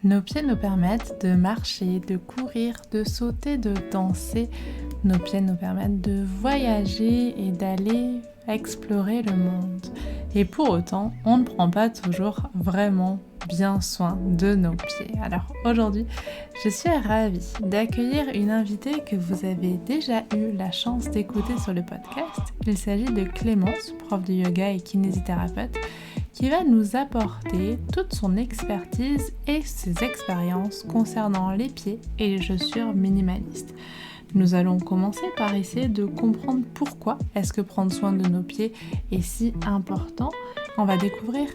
Nos pieds nous permettent de marcher, de courir, de sauter, de danser. Nos pieds nous permettent de voyager et d'aller explorer le monde. Et pour autant, on ne prend pas toujours vraiment bien soin de nos pieds. Alors aujourd'hui, je suis ravie d'accueillir une invitée que vous avez déjà eu la chance d'écouter sur le podcast. Il s'agit de Clémence, prof de yoga et kinésithérapeute, qui va nous apporter toute son expertise et ses expériences concernant les pieds et les chaussures minimalistes. Nous allons commencer par essayer de comprendre pourquoi est-ce que prendre soin de nos pieds est si important. On va découvrir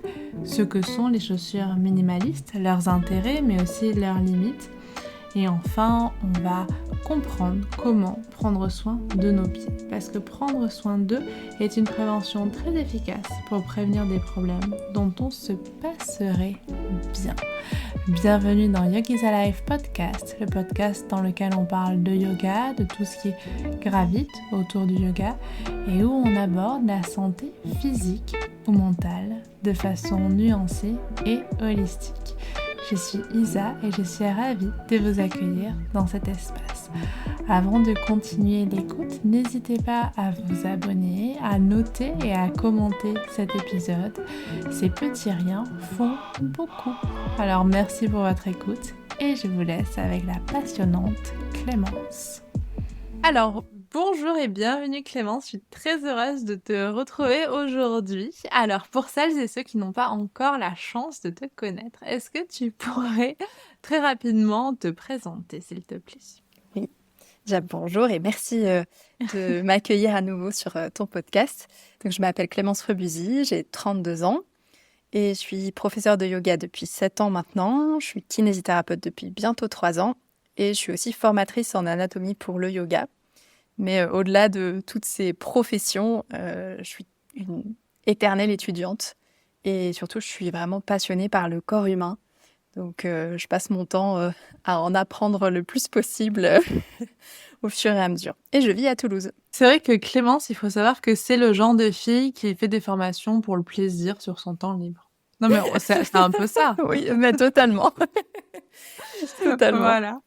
ce que sont les chaussures minimalistes, leurs intérêts mais aussi leurs limites. Et enfin, on va comprendre comment prendre soin de nos pieds. Parce que prendre soin d'eux est une prévention très efficace pour prévenir des problèmes dont on se passerait bien. Bienvenue dans Yogi's Alive Podcast, le podcast dans lequel on parle de yoga, de tout ce qui gravite autour du yoga et où on aborde la santé physique ou mentale de façon nuancée et holistique. Je suis Isa et je suis ravie de vous accueillir dans cet espace. Avant de continuer l'écoute, n'hésitez pas à vous abonner, à noter et à commenter cet épisode. Ces petits riens font beaucoup. Alors merci pour votre écoute et je vous laisse avec la passionnante Clémence. Alors, bonjour et bienvenue Clémence, je suis très heureuse de te retrouver aujourd'hui. Alors, pour celles et ceux qui n'ont pas encore la chance de te connaître, est-ce que tu pourrais très rapidement te présenter, s'il te plaît? Oui, déjà bonjour et merci de m'accueillir à nouveau sur ton podcast. Donc, je m'appelle Clémence Rebuzy, j'ai 32 ans et je suis professeure de yoga depuis 7 ans maintenant. Je suis kinésithérapeute depuis bientôt 3 ans et je suis aussi formatrice en anatomie pour le yoga. Mais au-delà de toutes ces professions, je suis une éternelle étudiante et surtout, je suis vraiment passionnée par le corps humain. Donc, je passe mon temps à en apprendre le plus possible au fur et à mesure. Et je vis à Toulouse. C'est vrai que Clémence, il faut savoir que c'est le genre de fille qui fait des formations pour le plaisir sur son temps libre. Non mais c'est un peu ça. Oui, mais totalement. Totalement. Voilà.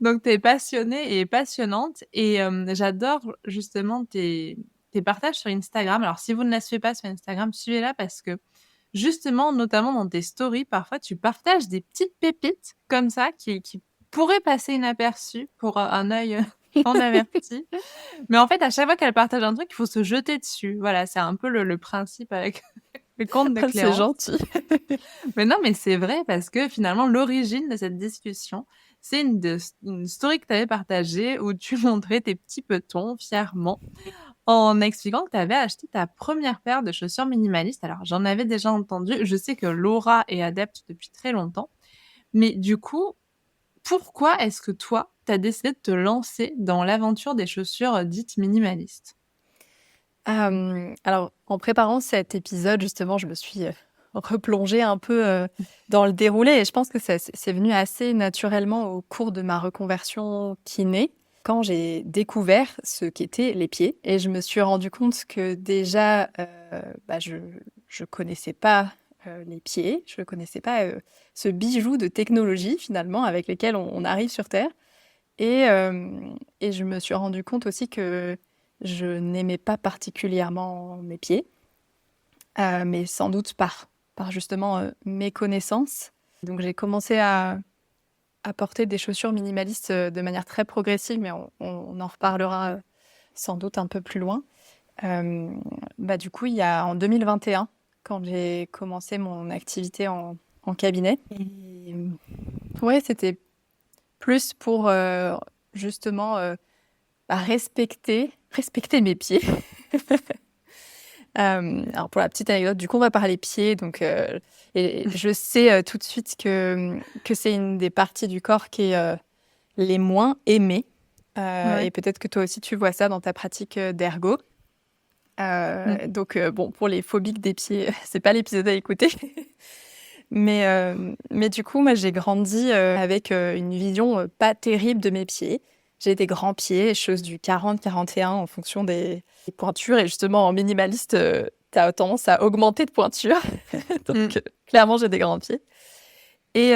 Donc, tu es passionnée et passionnante et j'adore justement tes partages sur Instagram. Alors, si vous ne la suivez pas sur Instagram, suivez-la parce que justement, notamment dans tes stories, parfois, tu partages des petites pépites comme ça qui pourraient passer inaperçues pour un œil non averti. Mais en fait, à chaque fois qu'elle partage un truc, il faut se jeter dessus. Voilà, c'est un peu le principe avec le compte de Clémence. C'est gentil. Mais non, mais c'est vrai parce que finalement, l'origine de cette discussion, c'est une story que tu avais partagée où tu montrais tes petits petons fièrement en expliquant que tu avais acheté ta première paire de chaussures minimalistes. Alors, j'en avais déjà entendu. Je sais que Laura est adepte depuis très longtemps. Mais du coup, pourquoi est-ce que toi, tu as décidé de te lancer dans l'aventure des chaussures dites minimalistes? Alors, en préparant cet épisode, justement, je me suis replongée un peu dans le déroulé et je pense que c'est venu assez naturellement au cours de ma reconversion kiné, quand j'ai découvert ce qu'étaient les pieds. Et je me suis rendu compte que déjà, je connaissais pas les pieds, je connaissais pas ce bijou de technologie, finalement, avec lesquels on arrive sur Terre. Et je me suis rendu compte aussi que je n'aimais pas particulièrement mes pieds, mais sans doute par justement mes connaissances. Donc j'ai commencé à porter des chaussures minimalistes de manière très progressive, mais on en reparlera sans doute un peu plus loin. Du coup, il y a en 2021, quand j'ai commencé mon activité en cabinet, et, ouais, c'était plus pour justement respecter mes pieds. Alors pour la petite anecdote, du coup on va parler pieds, donc et je sais tout de suite que c'est une des parties du corps qui est les moins aimées. Ouais. Et peut-être que toi aussi tu vois ça dans ta pratique d'ergo. Donc bon, pour les phobiques des pieds, c'est pas l'épisode à écouter. Mais du coup, moi j'ai grandi avec une vision pas terrible de mes pieds. J'ai des grands pieds, chose du 40-41 en fonction des pointures. Et justement, en minimaliste, tu as tendance à augmenter de pointure. Donc, clairement, j'ai des grands pieds. Et,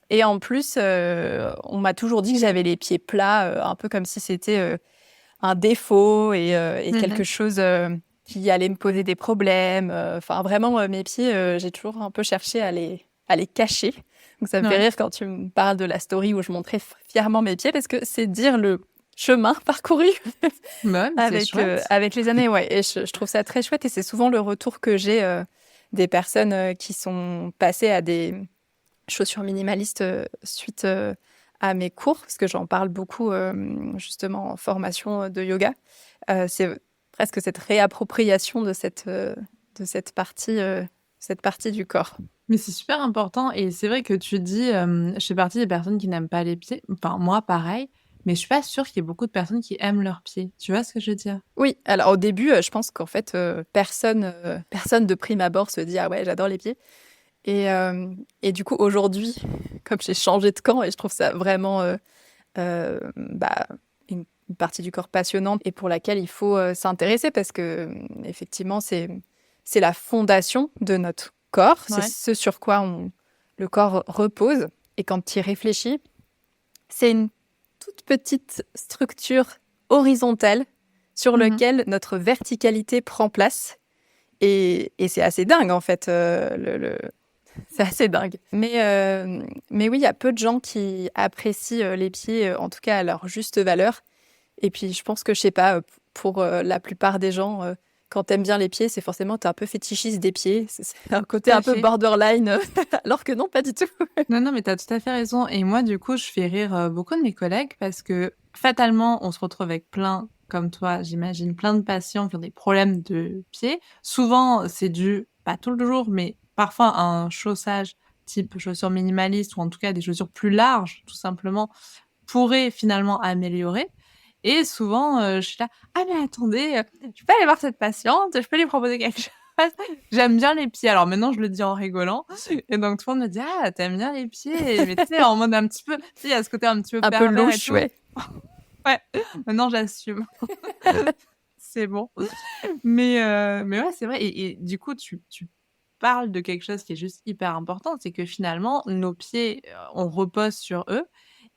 et en plus, on m'a toujours dit que j'avais les pieds plats, un peu comme si c'était un défaut et quelque Mhm. chose qui allait me poser des problèmes. Enfin, vraiment, mes pieds, j'ai toujours un peu cherché à les cacher. Donc, ça me fait Ouais. rire quand tu me parles de la story où je montrais fièrement mes pieds parce que c'est dire le chemin parcouru Bah ouais, mais c'est chouette. avec les années. Ouais. Et je trouve ça très chouette et c'est souvent le retour que j'ai des personnes qui sont passées à des chaussures minimalistes suite à mes cours, parce que j'en parle beaucoup justement en formation de yoga. C'est presque cette réappropriation de cette partie du corps. Mais c'est super important et c'est vrai que tu dis, je fais partie des personnes qui n'aiment pas les pieds. Enfin, moi, pareil, mais je suis pas sûre qu'il y ait beaucoup de personnes qui aiment leurs pieds. Tu vois ce que je veux dire? Oui, alors au début, je pense qu'en fait, personne de prime abord se dit ah ouais, j'adore les pieds. Et du coup, aujourd'hui, comme j'ai changé de camp et je trouve ça vraiment bah, une partie du corps passionnante et pour laquelle il faut s'intéresser parce que effectivement, c'est la fondation de notre corps, c'est Ouais. ce sur quoi le corps repose. Et quand tu y réfléchis, c'est une toute petite structure horizontale sur Mmh. laquelle notre verticalité prend place. Et c'est assez dingue en fait, c'est assez dingue. Mais oui, il y a peu de gens qui apprécient les pieds, en tout cas à leur juste valeur. Et puis je pense que, je sais pas, pour la plupart des gens, quand t'aimes bien les pieds, c'est forcément t'es un peu fétichiste des pieds. C'est un Tout côté à un peu fait. borderline, alors que non, pas du tout. Non, non, mais tu as tout à fait raison et moi, du coup, je fais rire, beaucoup de mes collègues parce que, fatalement, on se retrouve avec plein, comme toi, j'imagine, plein de patients qui ont des problèmes de pieds. Souvent, c'est dû, pas tout le jour, mais parfois à un chaussage type chaussures minimalistes ou en tout cas des chaussures plus larges, tout simplement, pourrait finalement améliorer et souvent, je suis là: «Ah mais attendez, je peux aller voir cette patiente? Je peux lui proposer quelque chose?» J'aime bien les pieds. Alors maintenant, je le dis en rigolant et donc tout le monde me dit: «Ah, tu aimes bien les pieds?» mais tu sais, en mode un petit peu tu sais, il y a ce côté un petit peu Un peu pervers et louche, tout. ouais. Ouais, maintenant j'assume. C'est bon. Mais ouais, c'est vrai et du coup, tu parles de quelque chose qui est juste hyper important, c'est que finalement, nos pieds, on repose sur eux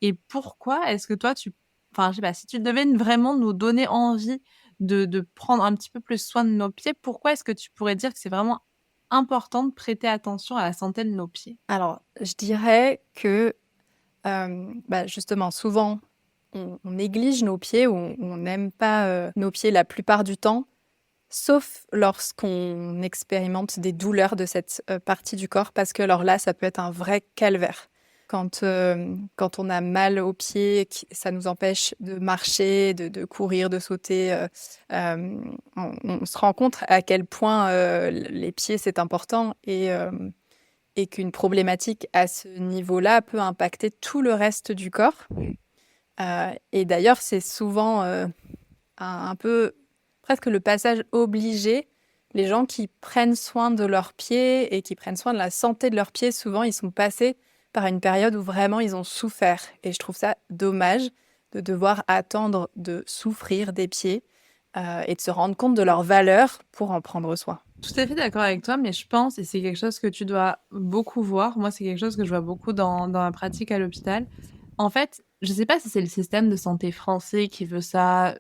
et pourquoi est-ce que toi tu enfin, je sais pas, si tu devais vraiment nous donner envie de prendre un petit peu plus soin de nos pieds, pourquoi est-ce que tu pourrais dire que c'est vraiment important de prêter attention à la santé de nos pieds? Alors, je dirais que, bah, justement, souvent, on néglige nos pieds ou on n'aime pas, nos pieds la plupart du temps, sauf lorsqu'on expérimente des douleurs de cette, partie du corps parce que alors là, ça peut être un vrai calvaire. Quand on a mal aux pieds, qui ça nous empêche de marcher, de courir, de sauter, on se rend compte à quel point, les pieds, c'est important et qu'une problématique à ce niveau-là peut impacter tout le reste du corps. Et d'ailleurs, c'est souvent, un peu presque le passage obligé. Les gens qui prennent soin de leurs pieds et qui prennent soin de la santé de leurs pieds, souvent, ils sont passés par une période où vraiment ils ont souffert et je trouve ça dommage de devoir attendre de souffrir des pieds, et de se rendre compte de leur valeur pour en prendre soin. Tout à fait d'accord avec toi, mais je pense et c'est quelque chose que tu dois beaucoup voir, moi, c'est quelque chose que je vois beaucoup dans ma pratique à l'hôpital. En fait, je sais pas si c'est le système de santé français qui veut ça,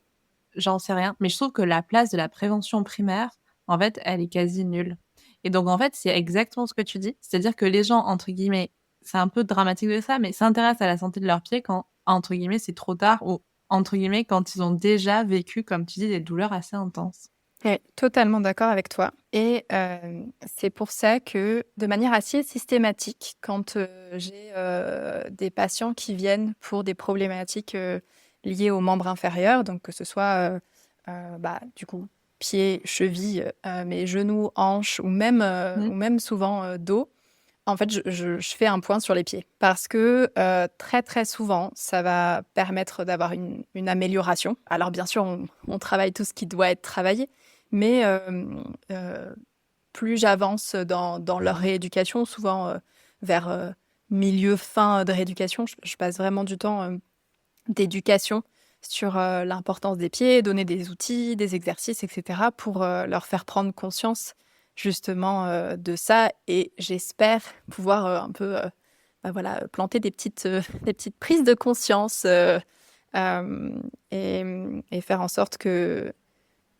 j'en sais rien, mais je trouve que la place de la prévention primaire, en fait, elle est quasi nulle et donc en fait, c'est exactement ce que tu dis. C'est-à-dire que les gens, entre guillemets, c'est un peu dramatique de ça, mais s'intéressent à la santé de leurs pieds quand, entre guillemets, «c'est trop tard» ou, entre guillemets, quand ils ont déjà vécu, comme tu dis, des douleurs assez intenses. Ouais, totalement d'accord avec toi et c'est pour ça que, de manière assez systématique, quand, j'ai, des patients qui viennent pour des problématiques, liées aux membres inférieurs, donc que ce soit, bah, du coup, pieds, chevilles, mais genoux, hanches Mmh. ou même souvent, dos. En fait, je fais un point sur les pieds parce que, très, très souvent, ça va permettre d'avoir une amélioration. Alors bien sûr, on travaille tout ce qui doit être travaillé, mais plus j'avance dans leur rééducation, souvent, vers, milieu, fin de rééducation, je passe vraiment du temps, d'éducation sur, l'importance des pieds, donner des outils, des exercices et cetera pour, leur faire prendre conscience justement de ça, et j'espère pouvoir un peu voilà, planter des petites prises de conscience et faire en sorte que,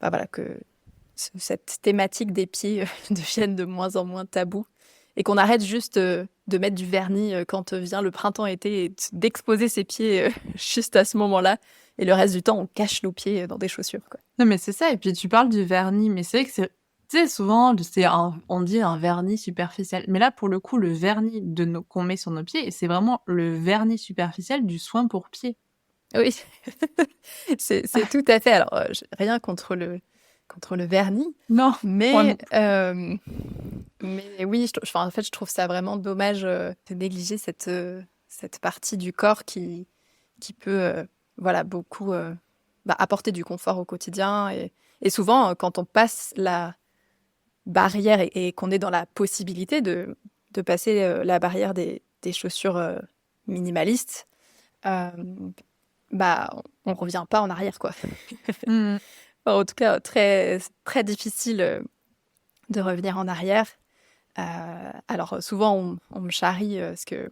voilà, que cette thématique des pieds devienne de moins en moins tabou et qu'on arrête juste de mettre du vernis quand vient le printemps-été et d'exposer ses pieds juste à ce moment-là. Et le reste du temps, on cache nos pieds dans des chaussures, quoi. Non, mais c'est ça. Et puis tu parles du vernis, mais c'est vrai que tu sais, souvent, on dit un vernis superficiel. Mais là, pour le coup, le vernis qu'on met sur nos pieds, c'est vraiment le vernis superficiel du soin pour pieds. Oui, c'est tout à fait. Alors, rien contre le vernis, Non, moi non. mais oui, en fait, je trouve ça vraiment dommage de négliger cette partie du corps qui peut voilà, beaucoup apporter du confort au quotidien. Et souvent, quand on passe la barrière et qu'on est dans la possibilité de passer la barrière des chaussures minimalistes, euh, on revient pas en arrière, quoi. Mmh. Enfin, en tout cas, très, très difficile de revenir en arrière. Alors, souvent, on me charrie parce que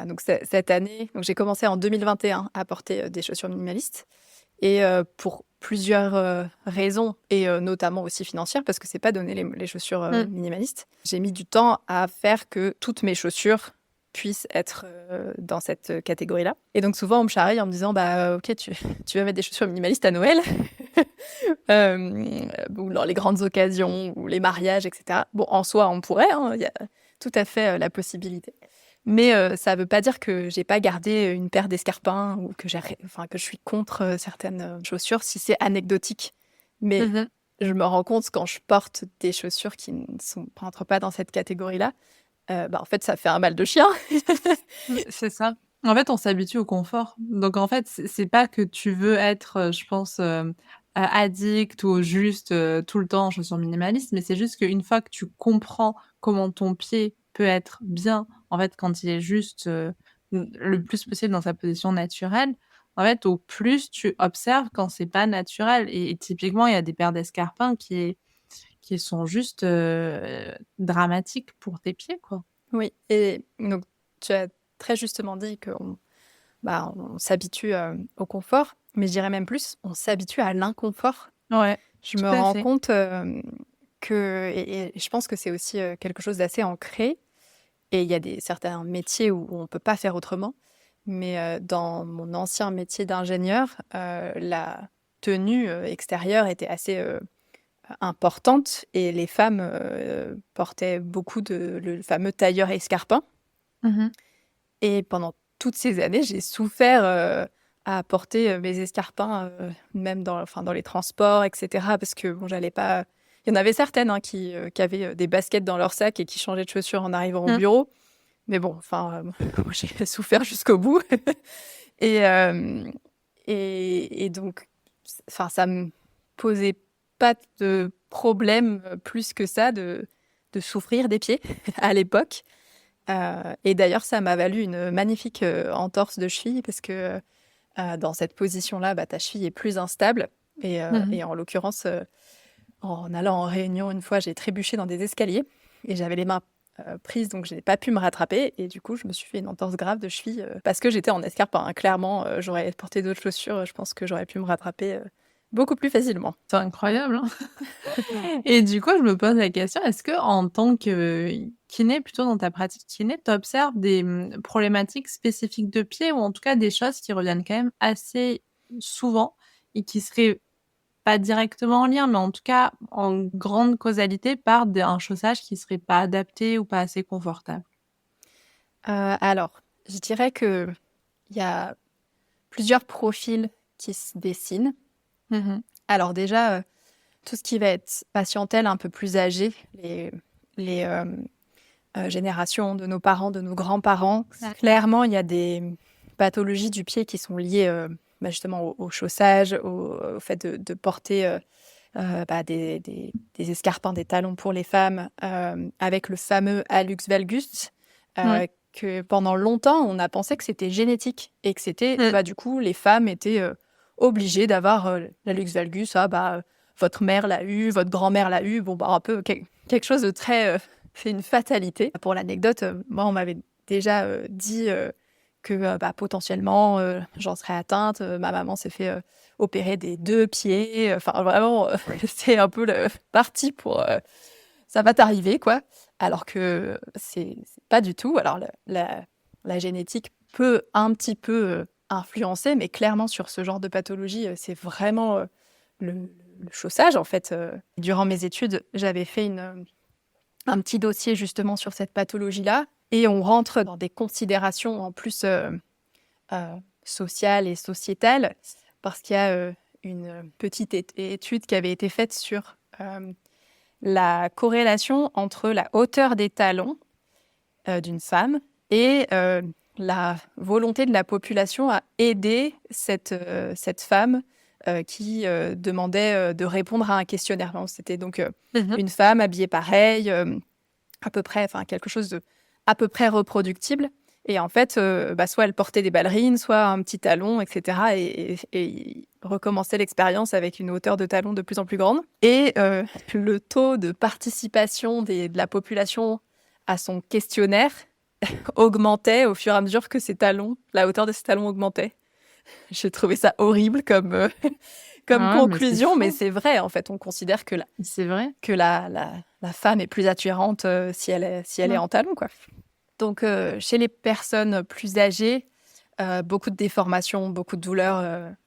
donc cette année, donc j'ai commencé en 2021 à porter des chaussures minimalistes. Et pour plusieurs raisons, et notamment aussi financières, parce que c'est pas donné les chaussures minimalistes. J'ai mis du temps à faire que toutes mes chaussures puissent être dans cette catégorie-là. Et donc souvent, on me charrie en me disant, ok, tu vas mettre des chaussures minimalistes à Noël, ou dans les grandes occasions, ou les mariages, etc. Bon, en soi, on pourrait, hein, il y a tout à fait la possibilité. Mais ça ne veut pas dire que j'ai pas gardé une paire d'escarpins ou que que je suis contre certaines chaussures si c'est anecdotique. Mais Mmh. je me rends compte quand je porte des chaussures qui ne rentrent pas dans cette catégorie-là, en fait, ça fait un mal de chien. C'est ça. En fait, on s'habitue au confort. Donc en fait, c'est pas que tu veux être, je pense, addict ou juste, tout le temps en chaussures minimalistes, mais c'est juste qu'une fois que tu comprends comment ton pied peut être bien, en fait, quand il est juste, le plus possible dans sa position naturelle, en fait, au plus tu observes quand c'est pas naturel et typiquement, il y a des paires d'escarpins qui sont juste, dramatiques pour tes pieds, quoi. Oui, et donc tu as très justement dit qu'on on s'habitue au confort, mais je dirais même plus, on s'habitue à l'inconfort. Ouais, Je tout me à rends fait. compte et je pense que c'est aussi quelque chose d'assez ancré. Et il y a certains métiers où on ne peut pas faire autrement. Mais dans mon ancien métier d'ingénieur, la tenue extérieure était assez importante et les femmes portaient beaucoup le fameux tailleur escarpin. Mmh. Et pendant toutes ces années, j'ai souffert à porter mes escarpins, même dans les transports, etc. Parce que bon, j'allais pas. Il y en avait certaines hein, qui avaient des baskets dans leur sac et qui changeaient de chaussures en arrivant au Mmh. bureau. Mais bon, enfin, moi, j'ai souffert jusqu'au bout. Et, et donc, enfin, ça me posait pas de problème plus que ça de souffrir des pieds à l'époque. Et d'ailleurs, ça m'a valu une magnifique entorse de cheville parce que dans cette position-là, ta cheville est plus instable. Mmh. Et en l'occurrence, en allant en réunion une fois, j'ai trébuché dans des escaliers et j'avais les mains prises, donc je n'ai pas pu me rattraper. Et du coup, je me suis fait une entorse grave de cheville parce que j'étais en escarpin, hein. Clairement, j'aurais porté d'autres chaussures, je pense que j'aurais pu me rattraper beaucoup plus facilement. C'est incroyable, hein. Et du coup, je me pose la question, est-ce que en tant que kiné, plutôt dans ta pratique kiné, tu observes des, problématiques spécifiques de pied ou en tout cas des choses qui reviennent quand même assez souvent et qui seraient pas directement en lien, mais en tout cas en grande causalité par un chaussage qui serait pas adapté ou pas assez confortable? Alors, je dirais qu'il y a plusieurs profils qui se dessinent. Mmh. Alors déjà, tout ce qui va être patientèle un peu plus âgée, les générations de nos parents, de nos grands-parents, Ouais. clairement, il y a des pathologies du pied qui sont liées justement au chaussage, au fait de porter des escarpins, des talons pour les femmes, avec le fameux hallux valgus, Oui. que pendant longtemps, on a pensé que c'était génétique et que c'était, Mmh. du coup, les femmes étaient obligées d'avoir l'hallux valgus votre mère l'a eu, votre grand-mère l'a eu. Bon, bah, un peu quelque chose de très... c'est une fatalité. Pour l'anecdote, moi, on m'avait déjà dit que bah, potentiellement, j'en serais atteinte. Ma maman s'est fait opérer des 2 pieds. Enfin, vraiment, c'est un peu parti pour... ça va t'arriver, quoi. Alors que c'est pas du tout. Alors, la génétique peut un petit peu influencer, mais clairement, sur ce genre de pathologie, c'est vraiment le chaussage, en fait. Durant mes études, j'avais fait un petit dossier justement sur cette pathologie-là, et on rentre dans des considérations en plus sociales et sociétales, parce qu'il y a une petite étude qui avait été faite sur la corrélation entre la hauteur des talons d'une femme et la volonté de la population à aider cette femme qui demandait de répondre à un questionnaire. Donc, c'était donc une femme habillée pareil, à peu près, enfin quelque chose de à peu près reproductible. Et en fait, soit elle portait des ballerines, soit un petit talon, etc. Et recommençait l'expérience avec une hauteur de talon de plus en plus grande. Et le taux de participation de la population à son questionnaire augmentait au fur et à mesure que la hauteur de ses talons augmentait. J'ai trouvé ça horrible comme conclusion, mais c'est vrai, en fait. On considère que C'est vrai. la femme est plus attirante si elle est en talons, quoi. Donc, chez les personnes plus âgées, beaucoup de déformations, beaucoup de douleurs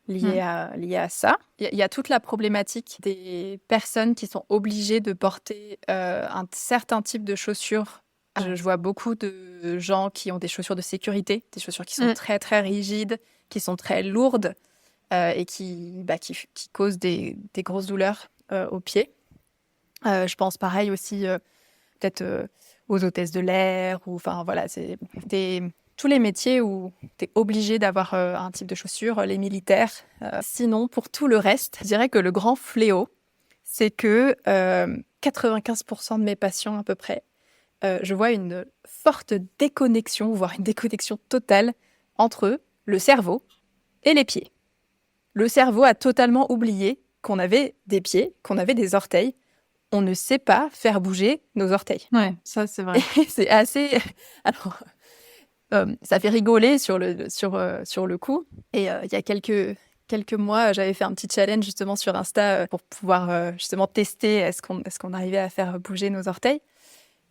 liées à ça. Il y a toute la problématique des personnes qui sont obligées de porter un certain type de chaussures. Je vois beaucoup de gens qui ont des chaussures de sécurité, des chaussures qui sont très, très rigides, qui sont très lourdes et qui causent des grosses douleurs aux pieds. Je pense pareil aussi peut-être aux hôtesses de l'air, ou enfin voilà, c'est tous les métiers où tu es obligé d'avoir un type de chaussures, les militaires. Sinon, pour tout le reste, je dirais que le grand fléau, c'est que 95% de mes patients à peu près, je vois une forte déconnexion, voire une déconnexion totale entre le cerveau et les pieds. Le cerveau a totalement oublié qu'on avait des pieds, qu'on avait des orteils. On ne sait pas faire bouger nos orteils. Ouais, ça c'est vrai. Et c'est assez... Alors, ça fait rigoler sur le coup. Et il y a quelques mois, j'avais fait un petit challenge justement sur Insta pour pouvoir justement tester est-ce qu'on arrivait à faire bouger nos orteils.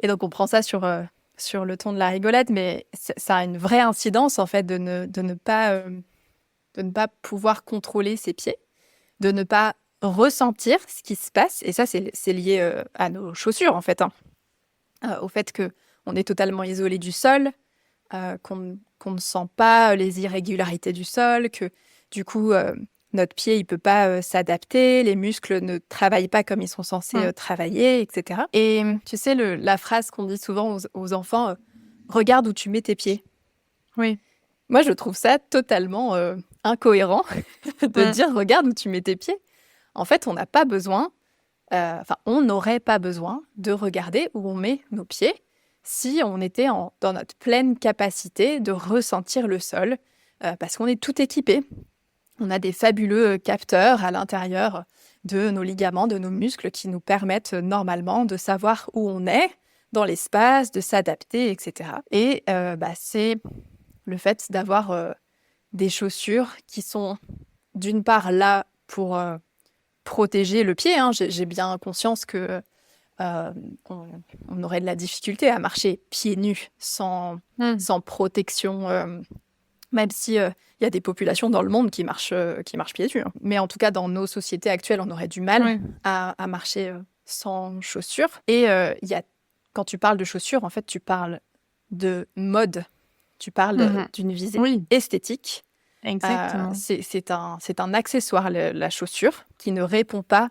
Et donc, on prend ça sur le ton de la rigolade, mais ça a une vraie incidence, en fait, de ne pas pouvoir contrôler ses pieds, de ne pas ressentir ce qui se passe. Et ça, c'est lié à nos chaussures, en fait, au fait qu'on est totalement isolé du sol, qu'on ne sent pas les irrégularités du sol, que du coup, notre pied, il peut pas s'adapter, les muscles ne travaillent pas comme ils sont censés travailler, etc. Et tu sais, la phrase qu'on dit souvent aux enfants, regarde où tu mets tes pieds. Oui. Moi, je trouve ça totalement incohérent de dire regarde où tu mets tes pieds. En fait, on n'a pas besoin, on n'aurait pas besoin de regarder où on met nos pieds si on était dans notre pleine capacité de ressentir le sol, parce qu'on est tout équipé. On a des fabuleux capteurs à l'intérieur de nos ligaments, de nos muscles, qui nous permettent normalement de savoir où on est dans l'espace, de s'adapter, etc. Et c'est le fait d'avoir des chaussures qui sont d'une part là pour protéger le pied. J'ai bien conscience que on aurait de la difficulté à marcher pieds nus sans protection, même si y a des populations dans le monde qui marchent pieds nus. Mais en tout cas, dans nos sociétés actuelles, on aurait du mal à marcher sans chaussures. Et quand tu parles de chaussures, en fait, tu parles de mode. Tu parles d'une visée esthétique. Exactement. C'est un accessoire, la chaussure, qui ne répond pas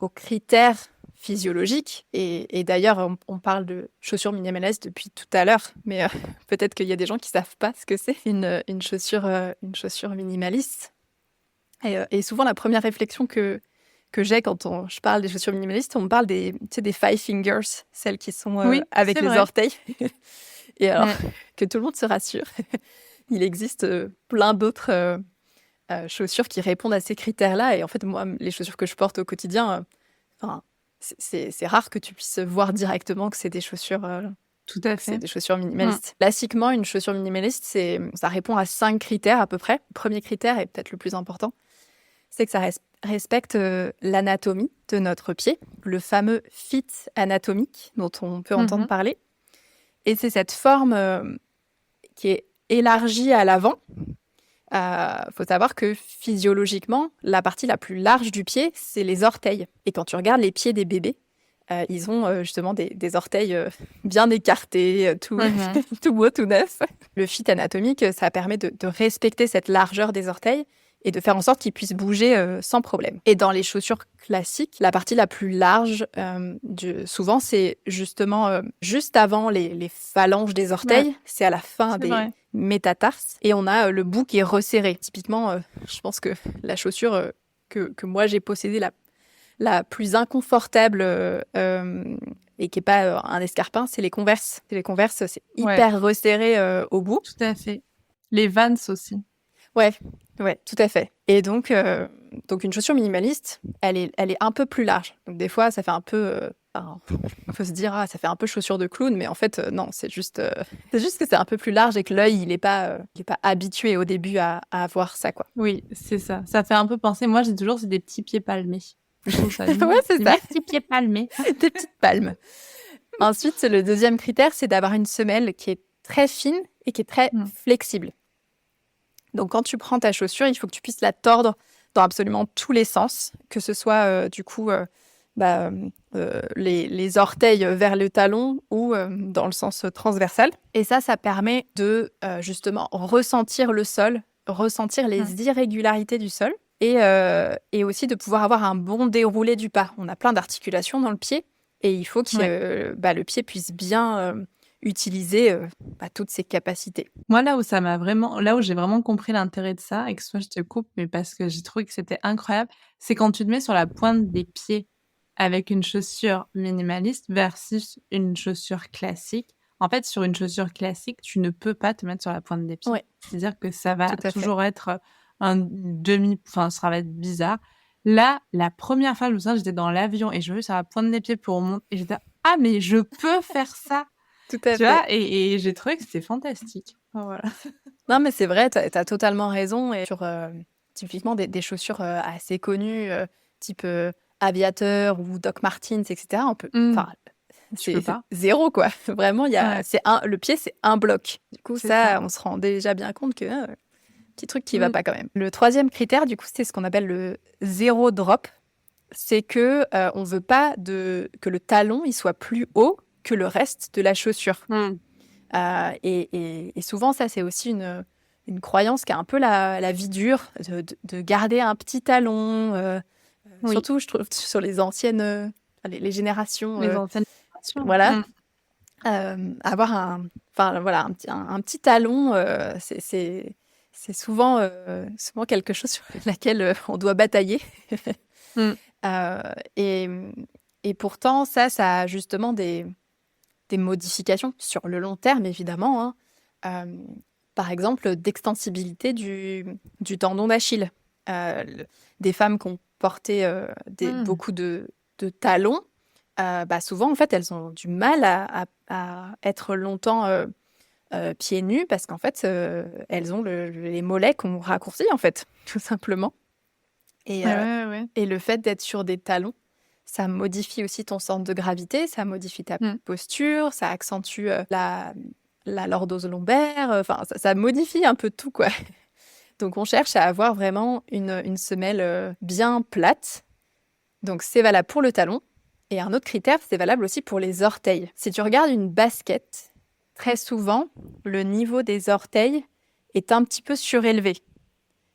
aux critères physiologique. Et d'ailleurs, on parle de chaussures minimalistes depuis tout à l'heure, mais peut-être qu'il y a des gens qui savent pas ce que c'est une chaussure minimaliste. Et souvent, la première réflexion que j'ai quand je parle des chaussures minimalistes, on me parle des five fingers, celles qui sont avec les orteils. Et alors, que tout le monde se rassure, il existe plein d'autres chaussures qui répondent à ces critères-là. Et en fait, moi, les chaussures que je porte au quotidien, c'est rare que tu puisses voir directement que c'est des chaussures, Tout à fait. minimalistes. Classiquement, une chaussure minimaliste, ça répond à 5 critères à peu près. Le premier critère est peut-être le plus important, c'est que ça respecte l'anatomie de notre pied, le fameux fit anatomique dont on peut entendre parler. Et c'est cette forme qui est élargie à l'avant. Faut savoir que physiologiquement, la partie la plus large du pied, c'est les orteils. Et quand tu regardes les pieds des bébés, ils ont justement des orteils bien écartés, tout beau, tout neuf. Le fit anatomique, ça permet de respecter cette largeur des orteils et de faire en sorte qu'ils puissent bouger sans problème. Et dans les chaussures classiques, la partie la plus large, souvent, c'est justement juste avant les phalanges des orteils. Ouais. C'est à la fin des métatarses. Et on a le bout qui est resserré. Typiquement, je pense que la chaussure que moi j'ai possédée, la plus inconfortable et qui n'est pas un escarpin, c'est les Converse. Les Converse, c'est hyper resserré au bout. Tout à fait. Les Vans aussi. Ouais, tout à fait. Et donc une chaussure minimaliste, elle est un peu plus large. Donc des fois, ça fait un peu... on peut se dire, ça fait un peu chaussure de clown, mais en fait, non, c'est juste que c'est un peu plus large et que l'œil, il est pas habitué au début à voir ça, quoi. Oui, c'est ça. Ça fait un peu penser... Moi, j'ai toujours des petits pieds palmés. Je trouve ça ouais, c'est ça. Des petits pieds palmés. Des petites palmes. Ensuite, le deuxième critère, c'est d'avoir une semelle qui est très fine et qui est très flexible. Donc, quand tu prends ta chaussure, il faut que tu puisses la tordre dans absolument tous les sens, que ce soit les orteils vers le talon ou dans le sens transversal. Et ça permet de justement ressentir le sol, ressentir les irrégularités du sol et aussi de pouvoir avoir un bon déroulé du pas. On a plein d'articulations dans le pied et il faut que le pied puisse bien... utiliser toutes ses capacités. Moi, là où j'ai vraiment compris l'intérêt de ça, et que soit je te coupe, mais parce que j'ai trouvé que c'était incroyable, c'est quand tu te mets sur la pointe des pieds avec une chaussure minimaliste versus une chaussure classique. En fait, sur une chaussure classique, tu ne peux pas te mettre sur la pointe des pieds. Ouais. C'est-à-dire que ça va toujours être ça va être bizarre. Là, la première fois, je me souviens, j'étais dans l'avion et je me suis sur la pointe des pieds pour monter, et j'étais mais je peux faire ça. Tout à fait. Tu vois, et j'ai trouvé que c'était fantastique. Voilà. Non, mais c'est vrai, t'as totalement raison. Et sur typiquement des chaussures assez connues, type Aviateur ou Doc Martens, etc., on peut... C'est zéro, quoi. Vraiment, le pied, c'est un bloc. Du coup, ça, on se rend déjà bien compte que petit truc qui va pas quand même. Le troisième critère, du coup, c'est ce qu'on appelle le zéro drop. C'est que on veut pas que le talon il soit plus haut que le reste de la chaussure. Et souvent, ça, c'est aussi une croyance qui a un peu la vie dure, de garder un petit talon. Surtout, je trouve, sur les anciennes... les générations... Les anciennes générations. Voilà. Avoir un petit talon, c'est souvent quelque chose sur laquelle on doit batailler. Et pourtant, ça a justement des modifications sur le long terme, évidemment. Par exemple, d'extensibilité du tendon d'Achille. Des femmes qui ont porté beaucoup de talons, souvent, en fait, elles ont du mal à être longtemps pieds nus parce qu'en fait, elles ont les mollets qu'on raccourcit, en fait, tout simplement. Et le fait d'être sur des talons, ça modifie aussi ton centre de gravité, ça modifie ta posture, ça accentue la lordose lombaire, ça modifie un peu tout, quoi. Donc, on cherche à avoir vraiment une semelle bien plate. Donc, c'est valable pour le talon. Et un autre critère, c'est valable aussi pour les orteils. Si tu regardes une basket, très souvent, le niveau des orteils est un petit peu surélevé.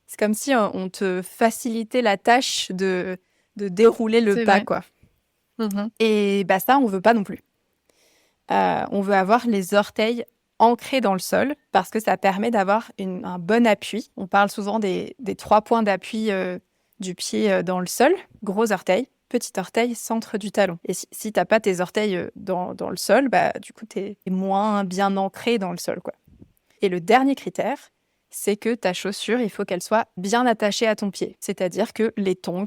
C'est comme si on te facilitait la tâche de dérouler le pas, quoi. Et ça, on veut pas non plus. On veut avoir les orteils ancrés dans le sol parce que ça permet d'avoir un bon appui. On parle souvent des 3 points d'appui du pied dans le sol. Gros orteil, petit orteil, centre du talon. Et si t'as pas tes orteils dans le sol, du coup, t'es moins bien ancré dans le sol, quoi. Et le dernier critère, c'est que ta chaussure, il faut qu'elle soit bien attachée à ton pied. C'est-à-dire que les tongs,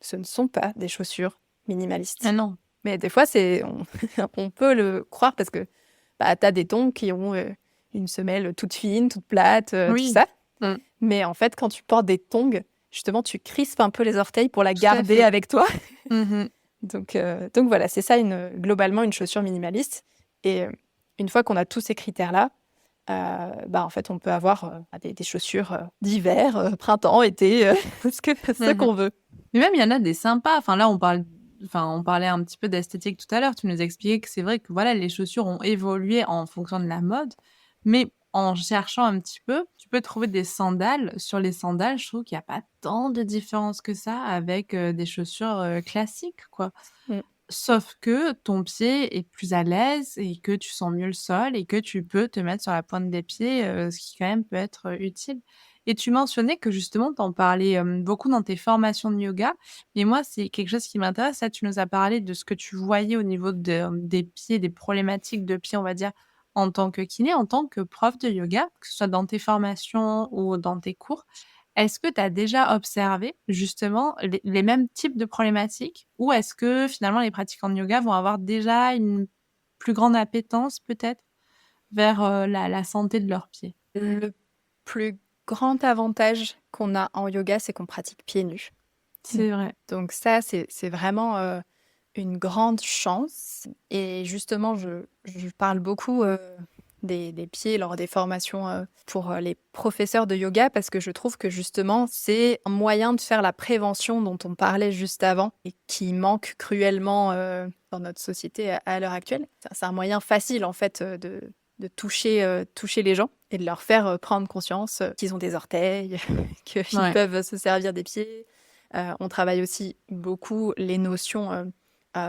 ce ne sont pas des chaussures minimalistes. Ah non. Mais des fois, on peut le croire parce que tu as des tongs qui ont une semelle toute fine, toute plate, tout Oui. ça. Mm. Mais en fait, quand tu portes des tongs, justement, tu crispes un peu les orteils pour la Tout à garder fait. avec toi. Mhm. Donc voilà, c'est ça globalement une chaussure minimaliste. Et une fois qu'on a tous ces critères-là, en fait, on peut avoir des chaussures d'hiver, printemps, été, ce Mhm. qu'on veut. Mais même, il y en a des sympas. Enfin, là, on parlait un petit peu d'esthétique tout à l'heure. Tu nous expliquais que c'est vrai que voilà, les chaussures ont évolué en fonction de la mode. Mais en cherchant un petit peu, tu peux trouver des sandales. Sur les sandales, je trouve qu'il n'y a pas tant de différence que ça avec des chaussures classiques, quoi. Mm. Sauf que ton pied est plus à l'aise et que tu sens mieux le sol et que tu peux te mettre sur la pointe des pieds, ce qui quand même peut être utile. Et tu mentionnais que justement, tu en parlais, beaucoup dans tes formations de yoga. Et moi, c'est quelque chose qui m'intéresse. Là, tu nous as parlé de ce que tu voyais au niveau des pieds, des problématiques de pieds, on va dire, en tant que kiné, en tant que prof de yoga, que ce soit dans tes formations ou dans tes cours. Est-ce que tu as déjà observé justement les mêmes types de problématiques? Ou est-ce que finalement les pratiquants de yoga vont avoir déjà une plus grande appétence peut-être vers, la santé de leurs pieds? Le plus grand avantage qu'on a en yoga, c'est qu'on pratique pieds nus. C'est vrai. Donc ça, c'est vraiment une grande chance. Et justement, je parle beaucoup des pieds lors des formations pour les professeurs de yoga parce que je trouve que justement, c'est un moyen de faire la prévention dont on parlait juste avant et qui manque cruellement dans notre société à l'heure actuelle. C'est un moyen facile en fait de toucher les gens et de leur faire prendre conscience qu'ils ont des orteils, qu'ils Ouais. peuvent se servir des pieds. On travaille aussi beaucoup les notions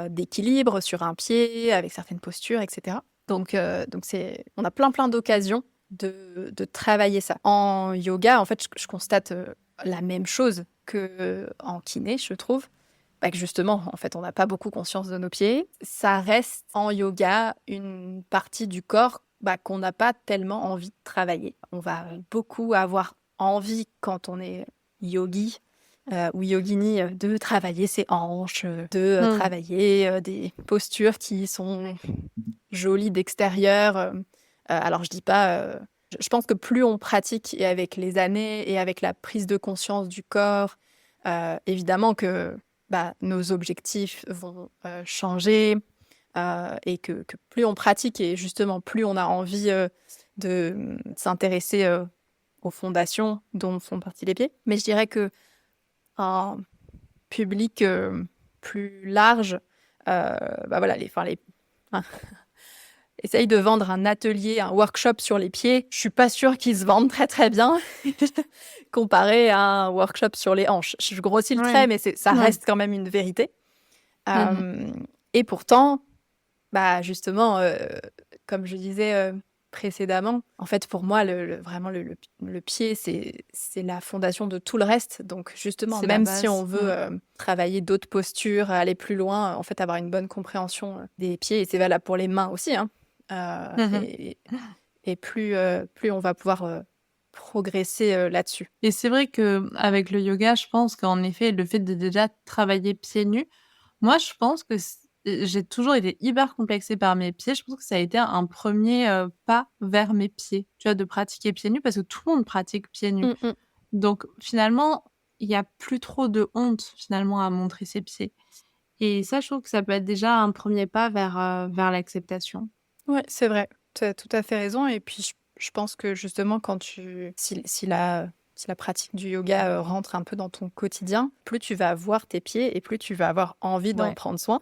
d'équilibre sur un pied, avec certaines postures, etc. Donc on a plein d'occasions de travailler ça. En yoga, en fait, je constate la même chose qu'en kiné, je trouve. Que justement, en fait, on n'a pas beaucoup conscience de nos pieds. Ça reste en yoga une partie du corps qu'on n'a pas tellement envie de travailler. On va beaucoup avoir envie quand on est yogi ou yogini de travailler ses hanches, de Mmh. travailler des postures qui sont jolies d'extérieur. Alors je dis pas, je pense que plus on pratique et avec les années et avec la prise de conscience du corps, évidemment que nos objectifs vont changer et que plus on pratique et justement plus on a envie de s'intéresser aux fondations dont font partie les pieds. Mais je dirais que un public plus large, voilà, hein, essaye de vendre un atelier, un workshop sur les pieds. Je suis pas sûre qu'ils se vendent très très bien comparé à un workshop sur les hanches. Je grossis le Ouais. trait, mais ça Ouais. reste quand même une vérité. Mmh. Et pourtant, justement, comme je disais précédemment, en fait, pour moi, vraiment, le pied, c'est la fondation de tout le reste. Donc, justement, C'est la même si base. on veut travailler d'autres postures, aller plus loin, en fait, avoir une bonne compréhension des pieds, et c'est valable pour les mains aussi, hein, Mmh. et plus on va pouvoir progresser là-dessus. Et c'est vrai qu'avec le yoga, je pense qu'en effet, le fait de déjà travailler pieds nus, moi, je pense que j'ai toujours été hyper complexée par mes pieds. Je pense que ça a été un premier pas vers mes pieds, tu vois? De pratiquer pieds nus parce que tout le monde pratique pieds nus. Mm, mm. Donc finalement, il y a plus trop de honte, finalement, à montrer ses pieds et ça, je trouve que ça peut être déjà un premier pas vers l'acceptation. Ouais, c'est vrai. Tu as tout à fait raison. Et puis, je pense que justement, si la pratique du yoga rentre un peu dans ton quotidien, plus tu vas voir tes pieds et plus tu vas avoir envie d'en Ouais, prendre soin.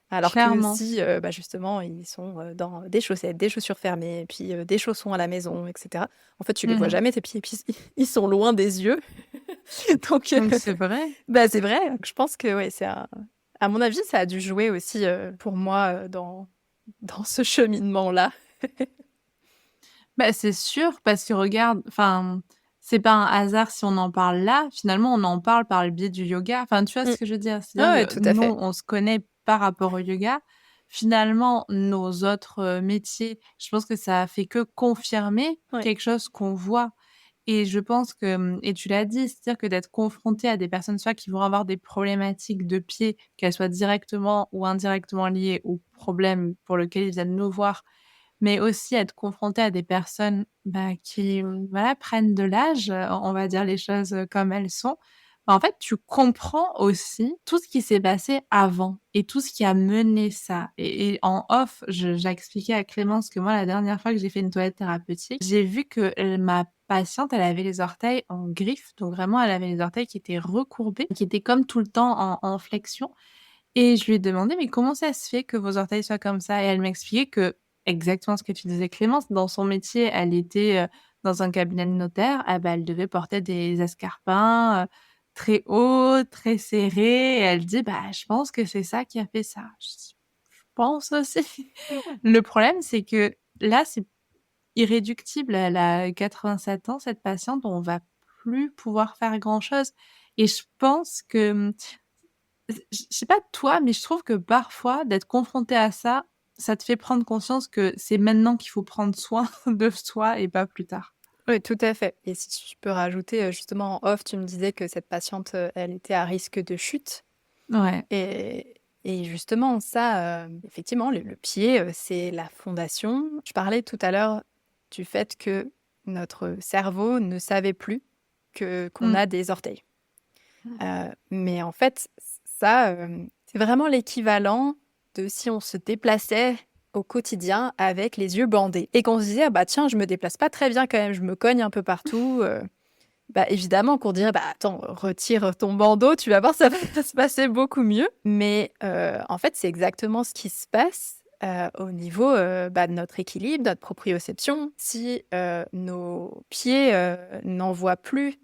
Alors que clairement. si, justement, ils sont dans des chaussettes, des chaussures fermées, et puis des chaussons à la maison, etc. En fait, tu les vois Mmh. jamais, tes pieds, et puis ils sont loin des yeux. Donc, Donc c'est vrai. c'est vrai. Je pense que, ouais, à mon avis, ça a dû jouer aussi pour moi dans ce cheminement-là. Bah, c'est sûr parce que regarde, enfin, c'est pas un hasard si on en parle là. Finalement, on en parle par le biais du yoga. Enfin, tu vois Mm. ce que je veux dire? Ah ouais, C'est-à-dire que tout à nous, fait. on se connaît par rapport au yoga. Finalement, nos autres métiers, je pense que ça a fait que confirmer Ouais. quelque chose qu'on voit Et je pense que, et tu l'as dit, c'est-à-dire que d'être confronté à des personnes soit qui vont avoir des problématiques de pied, qu'elles soient directement ou indirectement liées au problème pour lequel ils viennent nous voir, mais aussi être confronté à des personnes, bah, qui, voilà, prennent de l'âge, on va dire les choses, comme elles sont. Bah, en fait, tu comprends aussi tout ce qui s'est passé avant et tout ce qui a mené ça et en off, je j'expliquais à Clémence que moi, la dernière fois que j'ai fait une toilette thérapeutique, j'ai vu que, ma patiente, elle avait les orteils en griffe, donc vraiment, elle avait les orteils qui étaient recourbés, qui étaient comme tout le temps en flexion et je lui ai demandé: «Mais comment ça se fait que vos orteils soient comme ça?» Et elle m'expliquait que exactement ce que tu disais Clémence, dans son métier, elle était, dans un cabinet de notaire, ah bah, elle devait porter des escarpins, très hauts, très serrés et elle dit: «Bah, je pense que c'est ça qui a fait ça». Je dis: «Je pense aussi». Le problème, c'est que là, c'est irréductible. Elle a 87 ans, cette patiente, on va plus pouvoir faire grand-chose et je pense que, je sais pas toi, mais je trouve que parfois d'être confronté à ça, ça te fait prendre conscience que c'est maintenant qu'il faut prendre soin de soi et pas plus tard. Oui, tout à fait. Et si je peux rajouter, justement en off, tu me disais que cette patiente, elle était à risque de chute Ouais. et justement ça, effectivement le pied, c'est la fondation. Je parlais tout à l'heure du fait que notre cerveau ne savait plus qu'on Mmh. a des orteils. Mais en fait, ça, c'est vraiment l'équivalent de si on se déplaçait au quotidien avec les yeux bandés et qu'on se disait: «Ah bah tiens, je me déplace pas très bien quand même, je me cogne un peu partout», bah, évidemment qu'on dirait: «Bah attends, retire ton bandeau, tu vas voir, ça va se passer beaucoup mieux». Mais en fait, c'est exactement ce qui se passe, au niveau, bah, de notre équilibre, de notre proprioception. Si, nos pieds, n'envoient plus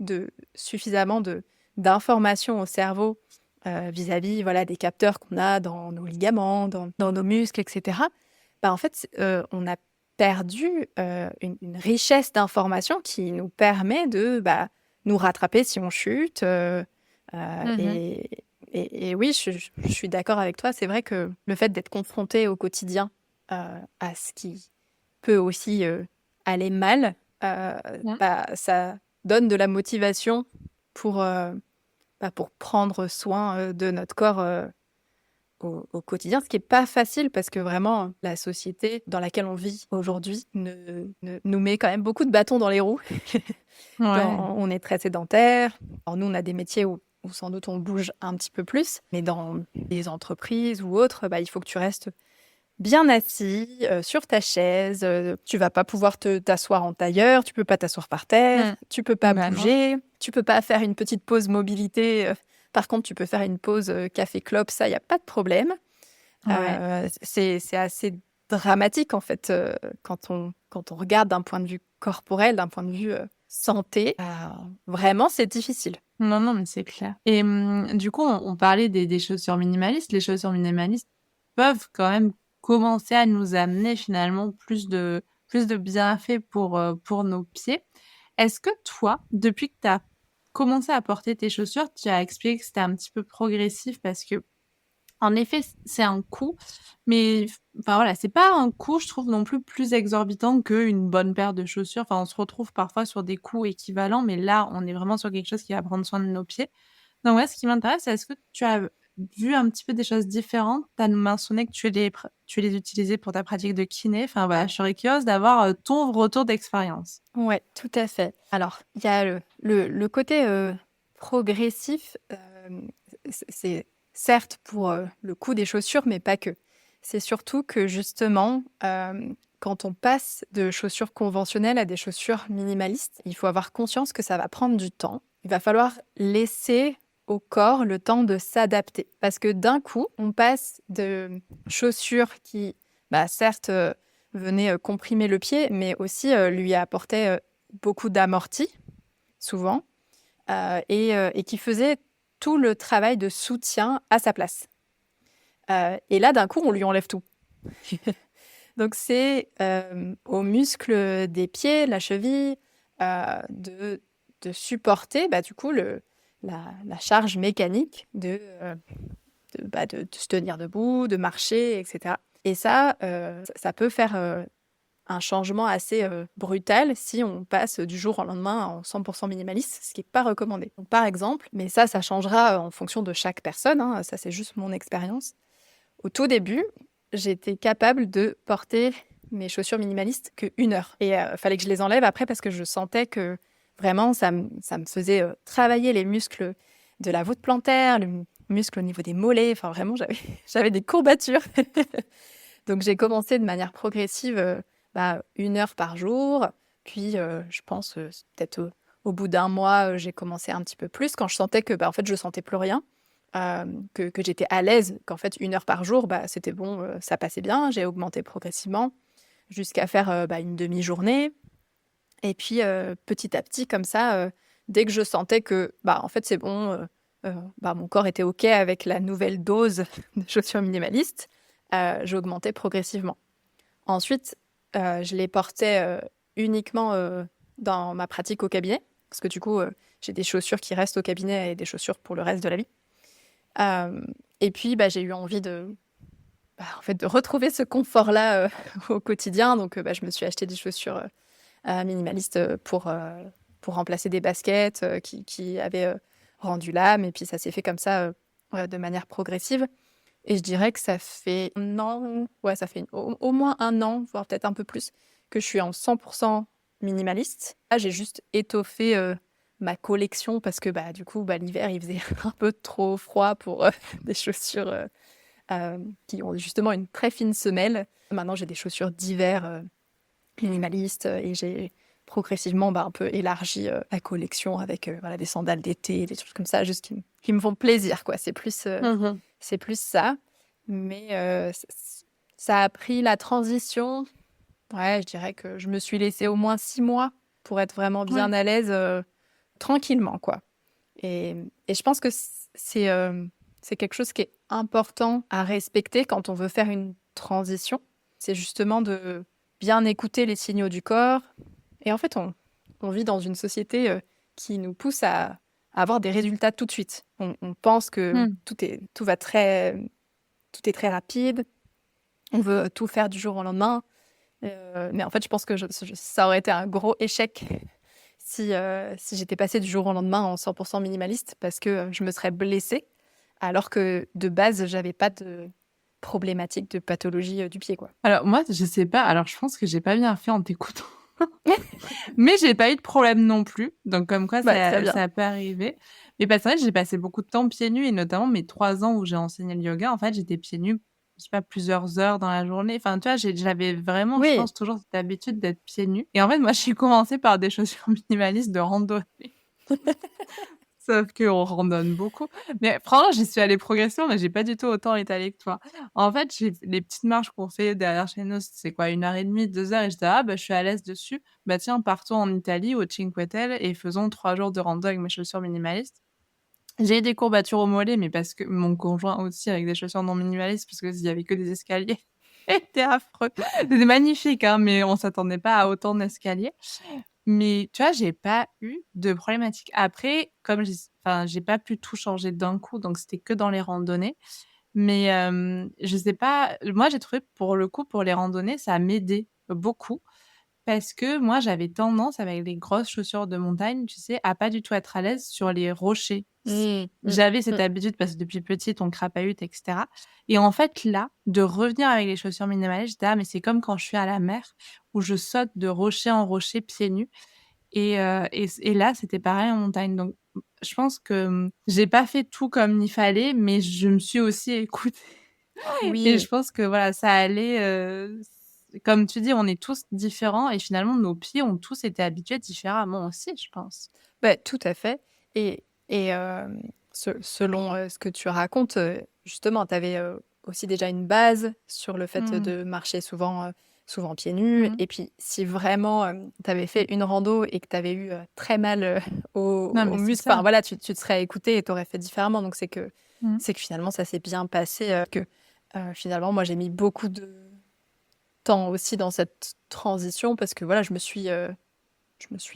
suffisamment d'informations au cerveau, vis-à-vis, voilà, des capteurs qu'on a dans nos ligaments, dans nos muscles et cetera, bah, en fait, on a perdu, une richesse d'informations qui nous permet de, bah, nous rattraper si on chute, Mmh. et oui, je suis d'accord avec toi. C'est vrai que le fait d'être confronté au quotidien, à ce qui peut aussi, aller mal, Mmh. bah, ça donne de la motivation pour, bah, pour prendre soin, de notre corps, au quotidien, ce qui est pas facile parce que vraiment la société dans laquelle on vit aujourd'hui nous met quand même beaucoup de bâtons dans les roues. Ouais. Quand on est très sédentaire. Alors nous, on a des métiers où sans doute on bouge un petit peu plus, mais dans des entreprises ou autres, bah, il faut que tu restes bien assis, sur ta chaise, tu vas pas pouvoir t'asseoir en tailleur, tu peux pas t'asseoir par terre, Mmh. tu peux pas Bah, non. bouger, tu peux pas faire une petite pause mobilité, par contre tu peux faire une pause, café clope, ça, il y a pas de problème. Ouais. C'est assez dramatique en fait, quand on regarde d'un point de vue corporel, d'un point de vue, santé, vraiment c'est difficile. Non, non, mais c'est clair et du coup, on parlait des chaussures minimalistes. Les chaussures minimalistes peuvent quand même commencer à nous amener finalement plus de bienfaits pour nos pieds. Est-ce que toi, depuis que tu as commencé à porter tes chaussures, tu as expliqué que c'était un petit peu progressif parce que en effet, c'est un coût, mais enfin voilà, c'est pas un coût, je trouve non plus plus exorbitant qu'une bonne paire de chaussures. Enfin, on se retrouve parfois sur des coûts équivalents, mais là, on est vraiment sur quelque chose qui va prendre soin de nos pieds. Donc ouais, ce qui m'intéresse, c'est est-ce que tu as vu un petit peu des choses différentes? Tu as mentionné que tu les utilisais pour ta pratique de kiné. Enfin voilà, je serais curieuse d'avoir, ton retour d'expérience. Ouais, tout à fait. Alors, il y a le côté, progressif, c'est certes pour, le coût des chaussures, mais pas que. C'est surtout que justement, quand on passe de chaussures conventionnelles à des chaussures minimalistes, il faut avoir conscience que ça va prendre du temps. Il va falloir laisser au corps le temps de s'adapter. Parce que d'un coup, on passe de chaussures qui, bah, certes, venaient, comprimer le pied, mais aussi, lui apportaient, beaucoup d'amorti, souvent, et qui faisaient tout le travail de soutien à sa place. Et là, d'un coup, on lui enlève tout. Donc c'est, aux muscles des pieds, la cheville, de supporter, bah, du coup, la charge mécanique de se tenir debout, de marcher et cetera. Et ça, ça peut faire, un changement assez brutal si on passe du jour au lendemain en 100% minimaliste, ce qui n'est pas recommandé. Donc, par exemple, mais ça changera en fonction de chaque personne, hein, ça c'est juste mon expérience. Au tout début, j'étais capable de porter mes chaussures minimalistes que 1 heure. Et fallait que je les enlève après parce que je sentais que vraiment ça me faisait travailler les muscles de la voûte plantaire, le muscle au niveau des mollets. Enfin, vraiment, j'avais des courbatures. Donc, j'ai commencé de manière progressive, 1 heure par jour. Puis, je pense, peut-être au bout d'un mois, j'ai commencé un petit peu plus quand je sentais que, en fait, je sentais plus rien, que j'étais à l'aise, qu'en fait, 1 heure par jour, c'était bon, ça passait bien. J'ai augmenté progressivement jusqu'à faire, une demi-journée. Et puis, petit à petit, comme ça, dès que je sentais que, en fait, c'est bon, mon corps était OK avec la nouvelle dose de chaussures minimalistes, j'augmentais progressivement. Ensuite, je les portais uniquement dans ma pratique au cabinet, parce que du coup, j'ai des chaussures qui restent au cabinet et des chaussures pour le reste de la vie. Et puis, j'ai eu envie en fait, de retrouver ce confort-là au quotidien. Donc, je me suis acheté des chaussures minimalistes pour remplacer des baskets qui avaient rendu l'âme. Et puis, ça s'est fait comme ça de manière progressive. Et je dirais que ça fait un an, ouais, ça fait au moins un an, voire peut-être un peu plus, que je suis en 100% minimaliste. Là, j'ai juste étoffé ma collection parce que du coup, l'hiver, il faisait un peu trop froid pour des chaussures qui ont justement une très fine semelle. Maintenant, j'ai des chaussures d'hiver minimalistes et j'ai progressivement un peu élargi la collection avec des sandales d'été, des trucs comme ça, juste qui me font plaisir, quoi. C'est plus ça. Mais ça a pris la transition. Ouais, je dirais que je me suis laissée au moins 6 mois pour être vraiment bien Ouais. à l'aise tranquillement, quoi. Et je pense que c'est quelque chose qui est important à respecter quand on veut faire une transition. C'est justement de bien écouter les signaux du corps. Et en fait, on vit dans une société qui nous pousse à avoir des résultats tout de suite. On pense que Mm. tout est très rapide. On veut tout faire du jour au lendemain. Mais en fait, je pense que ça aurait été un gros échec si j'étais passée du jour au lendemain en 100% minimaliste parce que je me serais blessée alors que de base, j'avais pas de problématique de pathologie du pied, quoi. Alors moi, je sais pas. Alors je pense que j'ai pas bien fait en t'écoutant. Mais j'ai pas eu de problème non plus. Donc comme quoi, Très bien. ça peut arriver. Mais parce que c'est vrai que j'ai passé beaucoup de temps pieds nus et notamment mes 3 ans où j'ai enseigné le yoga, en fait, j'étais pieds nus, je sais pas, plusieurs heures dans la journée. Enfin, tu vois, j'avais vraiment, je Oui, pense, toujours cette habitude d'être pieds nus. Et en fait, moi, j'ai commencé par des chaussures minimalistes de randonnée. Sauf qu'on randonne beaucoup. Mais franchement, j'y suis allée progressivement, mais j'ai pas du tout autant étalé que toi. En fait, j'ai les petites marches qu'on fait derrière chez nous, c'est quoi, 1 heure et demie, 2 heures et j'étais: «Ah je suis à l'aise dessus. Bah tiens, partons en Italie, au Cinque Terre et faisons 3 jours de rando avec mes chaussures minimalistes». J'ai eu des courbatures aux mollets, mais parce que mon conjoint aussi avec des chaussures non minimalistes, parce qu'il y avait que des escaliers. C'était affreux. C'était magnifique, hein, mais on s'attendait pas à autant d'escaliers. Mais tu vois, j'ai pas eu de problématique. Après, comme j'ai pas pu tout changer d'un coup, donc c'était que dans les randonnées. Mais je sais pas, moi, j'ai trouvé pour le coup, pour les randonnées, ça m'aidait beaucoup parce que moi, j'avais tendance avec les grosses chaussures de montagne, tu sais, à pas du tout être à l'aise sur les rochers. Mmh, mmh, J'avais cette mmh. habitude parce que depuis petite, on crapahute et cetera et en fait, là, de revenir avec les chaussures minimalistes, j'étais: «Ah mais c'est comme quand je suis à la mer où je saute de rocher en rocher pieds nus». Et là, c'était pareil en montagne. Donc, je pense que, j'ai pas fait tout comme il fallait, mais je me suis aussi écoutée et je Oui, pense que voilà, ça allait, comme tu dis, on est tous différents et finalement nos pieds ont tous été habitués différemment aussi, je pense. tout à fait. Et selon ce que tu racontes, justement, tu avais aussi déjà une base sur le fait Mmh. de marcher souvent pieds nus. Mmh. Et puis, si vraiment tu avais fait une rando et que tu avais eu très mal Non, aux mais c'est muscles, ça. enfin voilà, tu te serais écoutée et tu aurais fait différemment. Donc, Mmh. c'est que finalement, ça s'est bien passé. Finalement, moi, j'ai mis beaucoup de temps aussi dans cette transition parce que voilà, je me suis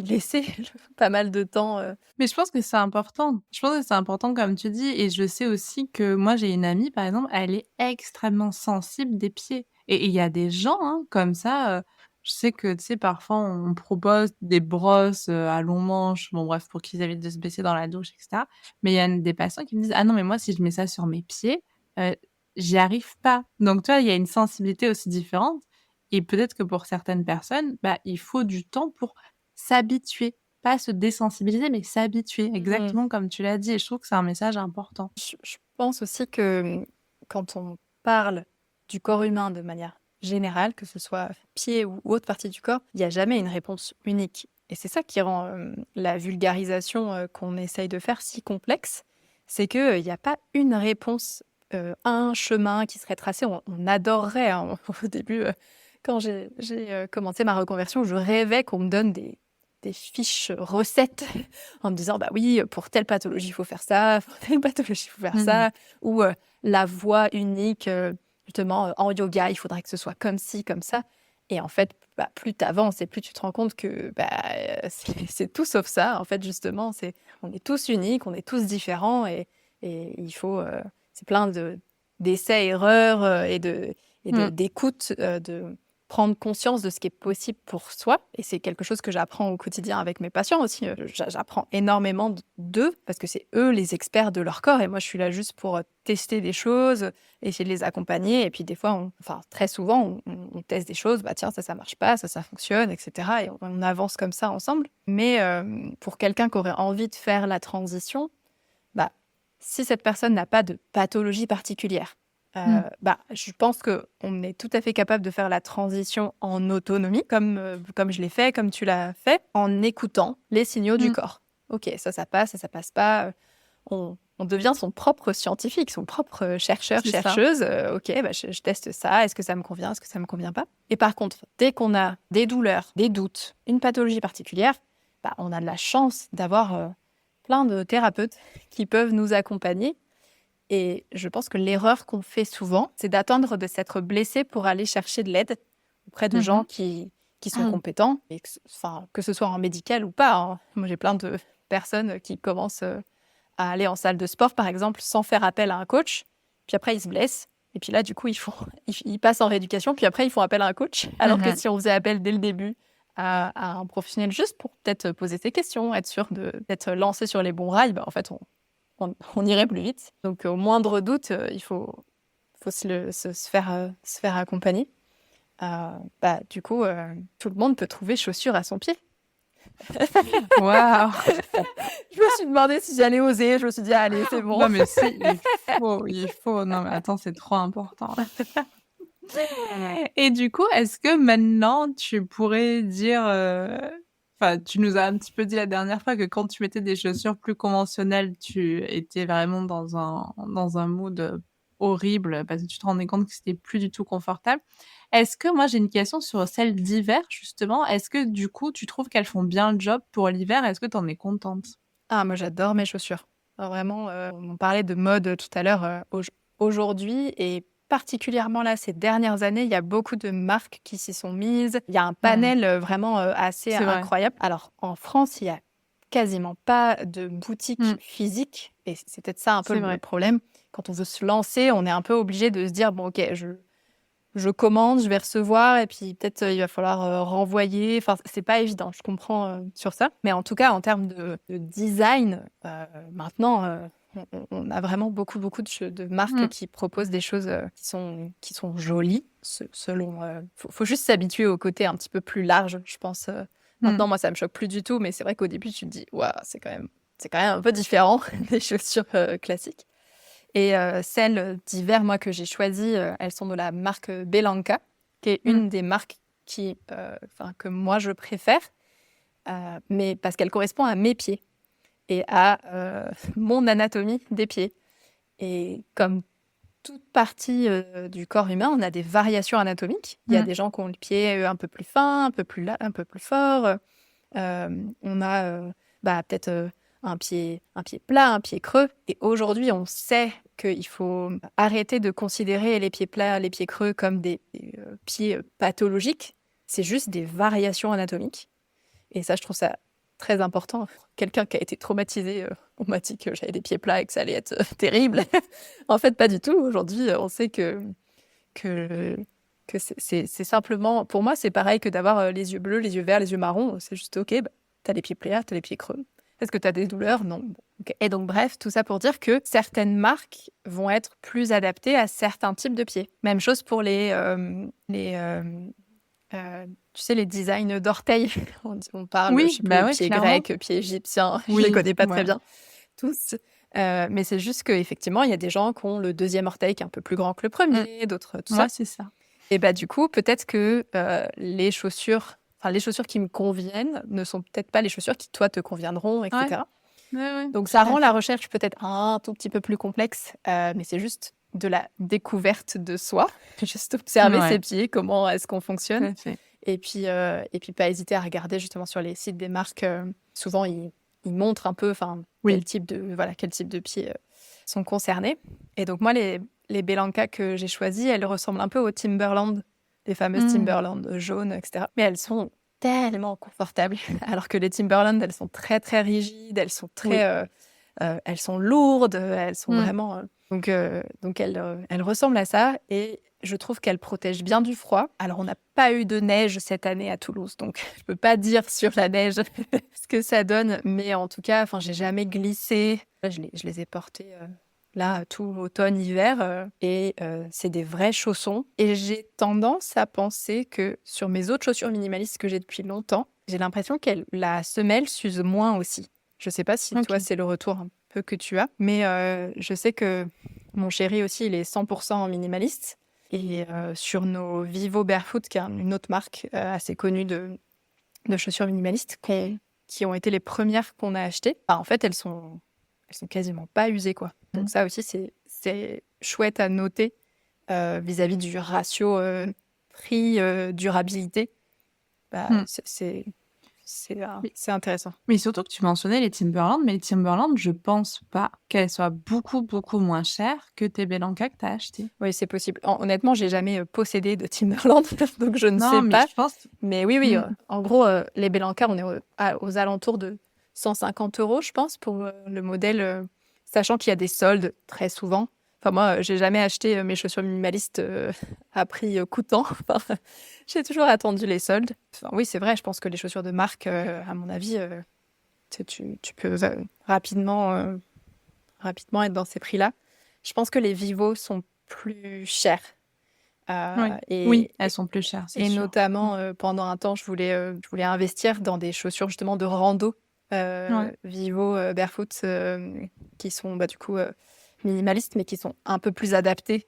laissée pas mal de temps. Mais je pense que c'est important. Je pense que c'est important comme tu dis et je sais aussi que moi j'ai une amie par exemple, elle est extrêmement sensible des pieds et il y a des gens, hein, comme ça, Je sais que, tu sais, parfois, on propose des brosses, à longs manches, bon bref, pour qu'ils évitent de se baisser dans la douche et cetera. Mais il y a des patients qui me disent: «Ah non, mais moi, si je mets ça sur mes pieds, heu, j'y arrive pas». Donc tu vois, il y a une sensibilité aussi différente et peut-être que pour certaines personnes, bah, il faut du temps pour s'habituer, pas se désensibiliser, mais s'habituer, Mmh. exactement comme tu l'as dit et je trouve que c'est un message important. Je pense aussi que, quand on parle du corps humain de manière générale, que ce soit pied ou autre partie du corps, il y a jamais une réponse unique et c'est ça qui rend, la vulgarisation, qu'on essaye de faire si complexe. C'est que, il y a pas une réponse, un chemin qui serait tracé. On adorerait, hein, au début, quand j'ai commencé ma reconversion, je rêvais qu'on me donne des fiches recettes en me disant: «Bah oui, pour telle pathologie, il faut faire ça, pour telle pathologie, il faut faire Mmh. ça» ou la voie unique, justement, en yoga, il faudrait que ce soit comme ci, comme ça et en fait, bah, plus tu avances et plus tu te rends compte que, bah, c'est tout sauf ça. En fait, justement, on est tous uniques, on est tous différents et il faut, c'est plein d'essais-erreurs, et Mmh. d'écoute, de prendre conscience de ce qui est possible pour soi et c'est quelque chose que j'apprends au quotidien avec mes patients aussi, j'apprends énormément d'eux parce que c'est eux les experts de leur corps et moi je suis là juste pour, tester des choses, essayer de les accompagner et puis des fois enfin très souvent on teste des choses, bah tiens ça marche pas, ça fonctionne et cetera et on avance comme ça ensemble. Mais, pour quelqu'un qui aurait envie de faire la transition, bah, si cette personne n'a pas de pathologie particulière, Mmh. bah, je pense qu'on est tout à fait capable de faire la transition en autonomie, comme je l'ai fait, comme tu l'as fait, en écoutant les signaux du Mmh. corps. OK, ça passe, ça passe pas, on devient son propre scientifique, son propre, chercheur, C'est ça. chercheuse, OK, bah, je teste ça, est-ce que ça me convient? Est-ce que ça me convient pas? Et par contre, dès qu'on a des douleurs, des doutes, une pathologie particulière, bah, on a de la chance d'avoir, plein de thérapeutes qui peuvent nous accompagner et je pense que l'erreur qu'on fait souvent, c'est d'attendre de s'être blessé pour aller chercher de l'aide auprès de gens Mmh. qui sont compétents et que ce soit en médical ou pas, hein. Moi, j'ai plein de personnes qui commencent, à aller en salle de sport, par exemple, sans faire appel à un coach. Puis après, ils se blessent et puis là, du coup, ils passent en rééducation, puis après, ils font appel à un coach. Alors que Mmh. si on faisait appel dès le début à un professionnel juste pour peut-être poser ses questions, être sûr d'être lancé sur les bons rails, bah, en fait, on irait plus vite. Donc au moindre doute, il faut se faire accompagner. Heu, bah, du coup, tout le monde peut trouver chaussure à son pied. Waouh! Je me suis demandé si j'allais oser, je me suis dit: «Allez, c'est bon». Non, mais si, il faut. Non, mais attends, c'est trop important. Et du coup, est-ce que maintenant tu pourrais dire, enfin, tu nous as un petit peu dit la dernière fois que quand tu mettais des chaussures plus conventionnelles, tu étais vraiment dans un mood, horrible parce que tu te rendais compte que c'était plus du tout confortable. Est-ce que moi j'ai une question sur celles d'hiver justement, est-ce que du coup tu trouves qu'elles font bien le job pour l'hiver? Est-ce que tu en es contente? Ah, moi j'adore mes chaussures. Vraiment, on parlait de mode, tout à l'heure, aujourd'hui et particulièrement là, ces dernières années, il y a beaucoup de marques qui s'y sont mises. Il y a un Mmh, panel, vraiment, assez c'est vrai. incroyable. Alors en France, il y a quasiment pas de boutique Mmh, physique et c'est peut-être ça un peu c'est le vrai. problème. Quand on veut se lancer, on est un peu obligé de se dire: «Bon OK, je commande, je vais recevoir et puis peut-être, il va falloir, renvoyer. Enfin, c'est pas évident, je comprends, sur ça. Mais en tout cas, en termes de design, maintenant, on a vraiment beaucoup, beaucoup de marques Mmh, qui proposent des choses, qui sont jolies selon, faut juste s'habituer au côté un petit peu plus large, je pense, mmh. Maintenant, moi, ça me choque plus du tout, mais c'est vrai qu'au début, tu te dis: «Waouh, c'est quand même un peu différent des chaussures, classiques». Et celles d'hiver, moi, que j'ai choisies, elles sont de la marque, Belanca, qui est Mmh. une des marques enfin, que moi je préfère, mais parce qu'elle correspond à mes pieds et à, mon anatomie des pieds et comme toute partie, du corps humain, on a des variations anatomiques. Il y a Mmh. des gens qui ont le pied, un peu plus fin, un peu plus fort, on a, bah, peut-être, un pied plat, un pied creux et aujourd'hui, on sait qu'il faut arrêter de considérer les pieds plats, les pieds creux comme des pieds, pathologiques. C'est juste des variations anatomiques et ça, je trouve ça très important. Quelqu'un qui a été traumatisé, on m'a dit que j'avais des pieds plats et que ça allait être, terrible. En fait, pas du tout. Aujourd'hui, on sait que Que c'est simplement, pour moi, c'est pareil que d'avoir les yeux bleus, les yeux verts, les yeux marrons. C'est juste, ok, bah, t'as les pieds plats, t'as les pieds creux. Est-ce que t'as des douleurs? Non. Bon, ok. Et donc, bref, tout ça pour dire que certaines marques vont être plus adaptées à certains types de pieds. Même chose pour tu sais, les designs d'orteils. On parle, je Oui, sais plus, bah ouais, pied clairement. grec, pied égyptien, je Oui, les connais pas très ouais. bien tous. Mais c'est juste qu'effectivement, il y a des gens qui ont le deuxième orteil qui est un peu plus grand que le premier, d'autres, tout ça. Ouais, c'est ça. Et bah du coup, peut-être que les chaussures qui me conviennent ne sont peut-être pas les chaussures qui, toi, te conviendront, etc. Ouais, Donc, tout ça à rend fait. la recherche peut-être un tout petit peu plus complexe, mais c'est juste de la découverte de soi. Juste observer ses Ouais, pieds, comment est-ce qu'on tout fonctionne. à fait. Et puis pas hésiter à regarder justement sur les sites des marques. Souvent, ils montrent un peu Oui. quel type de pieds sont concernés. Et donc, moi, les Belanca que j'ai choisies, elles ressemblent un peu aux Timberland, les fameuses Timberland jaunes, etc. Mais elles sont tellement confortables. Alors que les Timberland, elles sont très, très rigides, elles sont Oui. elles sont lourdes, elles sont vraiment... Donc elles ressemblent à ça et je trouve qu'elles protègent bien du froid. Alors, on n'a pas eu de neige cette année à Toulouse, donc je peux pas dire sur la neige ce que ça donne, mais en tout cas, j'ai jamais glissé. Je les ai portées là tout automne, hiver, et c'est des vrais chaussons. Et j'ai tendance à penser que sur mes autres chaussures minimalistes que j'ai depuis longtemps, j'ai l'impression que la semelle s'use moins aussi. Je sais pas si toi, Ok. c'est le retour un peu que tu as, mais je sais que mon chéri aussi, il est 100% minimaliste. Et sur nos Vivo Barefoot, qui est une autre marque assez connue de chaussures minimalistes, qui ont été les premières qu'on a achetées, en fait, elles sont quasiment pas usées, quoi. Donc ça aussi, c'est chouette à noter vis-à-vis du ratio prix-durabilité. Mm. C'est intéressant. Mais surtout que tu mentionnais les Timberland, mais les Timberland, je pense pas qu'elles soient beaucoup, beaucoup moins chères que tes Belanca que tu as acheté. Oui, c'est possible. Honnêtement, j'ai jamais possédé de Timberland, donc je ne sais Non, mais pas. je pense. Mais oui, en gros, les Belanca, on est aux alentours de 150 €, je pense, pour le modèle, sachant qu'il y a des soldes très souvent. Enfin, moi, j'ai jamais acheté mes chaussures minimalistes à prix coûtant. J'ai toujours attendu les soldes. Oui, c'est vrai, je pense que les chaussures de marque, à mon avis, tu peux rapidement être dans ces prix-là. Je pense que les Vivo sont plus chers. Oui. Oui, elles sont plus chères, c'est Et sûr. notamment, pendant un temps, je voulais investir dans des chaussures justement de rando Ouais. Vivo Barefoot qui sont du coup minimalistes, mais qui sont un peu plus adaptées